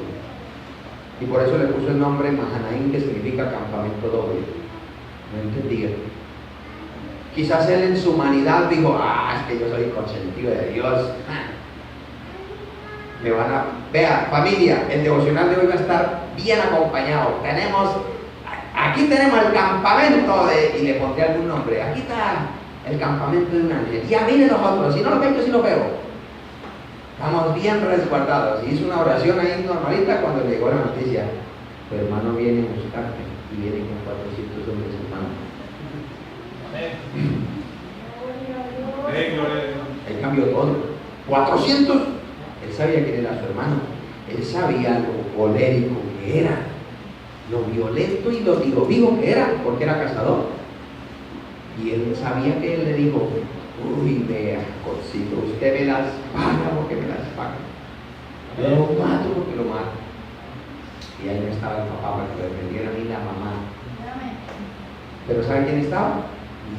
Y por eso le puso el nombre Mahanaim, que significa campamento doble. No entendía. Quizás él en su humanidad dijo, es que yo soy consentido de Dios. Me van a... Vea, familia, el devocional de hoy va a estar bien acompañado. Aquí tenemos el campamento y le pondré algún nombre. Aquí está el campamento de un ángel. Ya vienen los otros, si no lo veo, yo sí lo veo. Estamos bien resguardados. Y hizo una oración ahí normalita cuando le llegó la noticia. Tu hermano viene a buscarte y viene con 400 hombres hermanos. Él cambió todo. 400. Él sabía quién era su hermano. Él sabía lo colérico que era, lo violento y lo vivo que era, porque era cazador. Y él sabía que él le dijo, uy, vea, cosito, usted me las paga porque me las paga. Lo mato porque lo mato. Y ahí no estaba el papá para que lo defendiera ni la mamá. Pero ¿sabe quién estaba?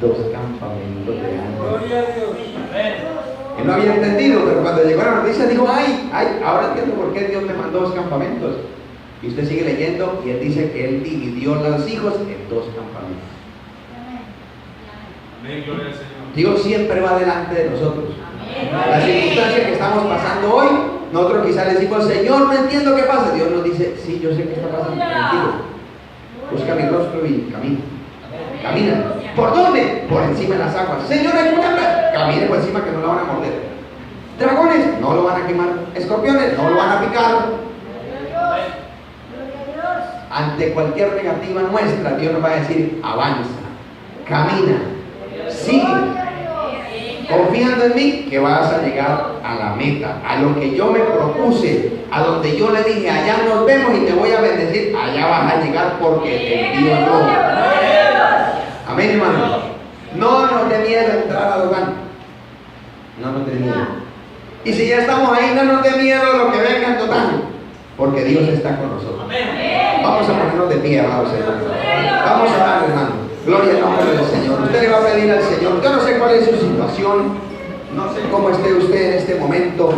2 campamentos de año. Gloria a Dios. Él no había entendido, pero cuando llegó la noticia dijo, ay, ahora entiendo por qué Dios me mandó 2 campamentos. Y usted sigue leyendo y él dice que él dividió los hijos en 2 campamentos. Amén, gloria al Señor. Dios siempre va delante de nosotros. La circunstancia que estamos pasando hoy, nosotros quizás le decimos, Señor, no entiendo qué pasa. Dios nos dice, sí, yo sé qué está pasando, tranquilo. Busca mi rostro y camina. Camina. ¿Por dónde? Por encima de las aguas. Señor, ayúdame. Camine por encima que no la van a morder. Dragones, no lo van a quemar. Escorpiones, no lo van a picar. Ante cualquier negativa nuestra, Dios nos va a decir, avanza, camina, sigue, confiando en mí que vas a llegar a la meta, a lo que yo me propuse, a donde yo le dije, allá nos vemos y te voy a bendecir, allá vas a llegar porque te envío yo. Amén, hermano. No nos dé miedo entrar a Dotán. No nos dé miedo. Y si ya estamos ahí, no nos dé miedo lo que venga en Dotán, porque Dios está con nosotros. Vamos a ponernos de pie, amados hermanos. Vamos a orar, hermano. Gloria al nombre del Señor. Usted le va a pedir al Señor. Yo no sé cuál es su situación. No sé cómo esté usted en este momento.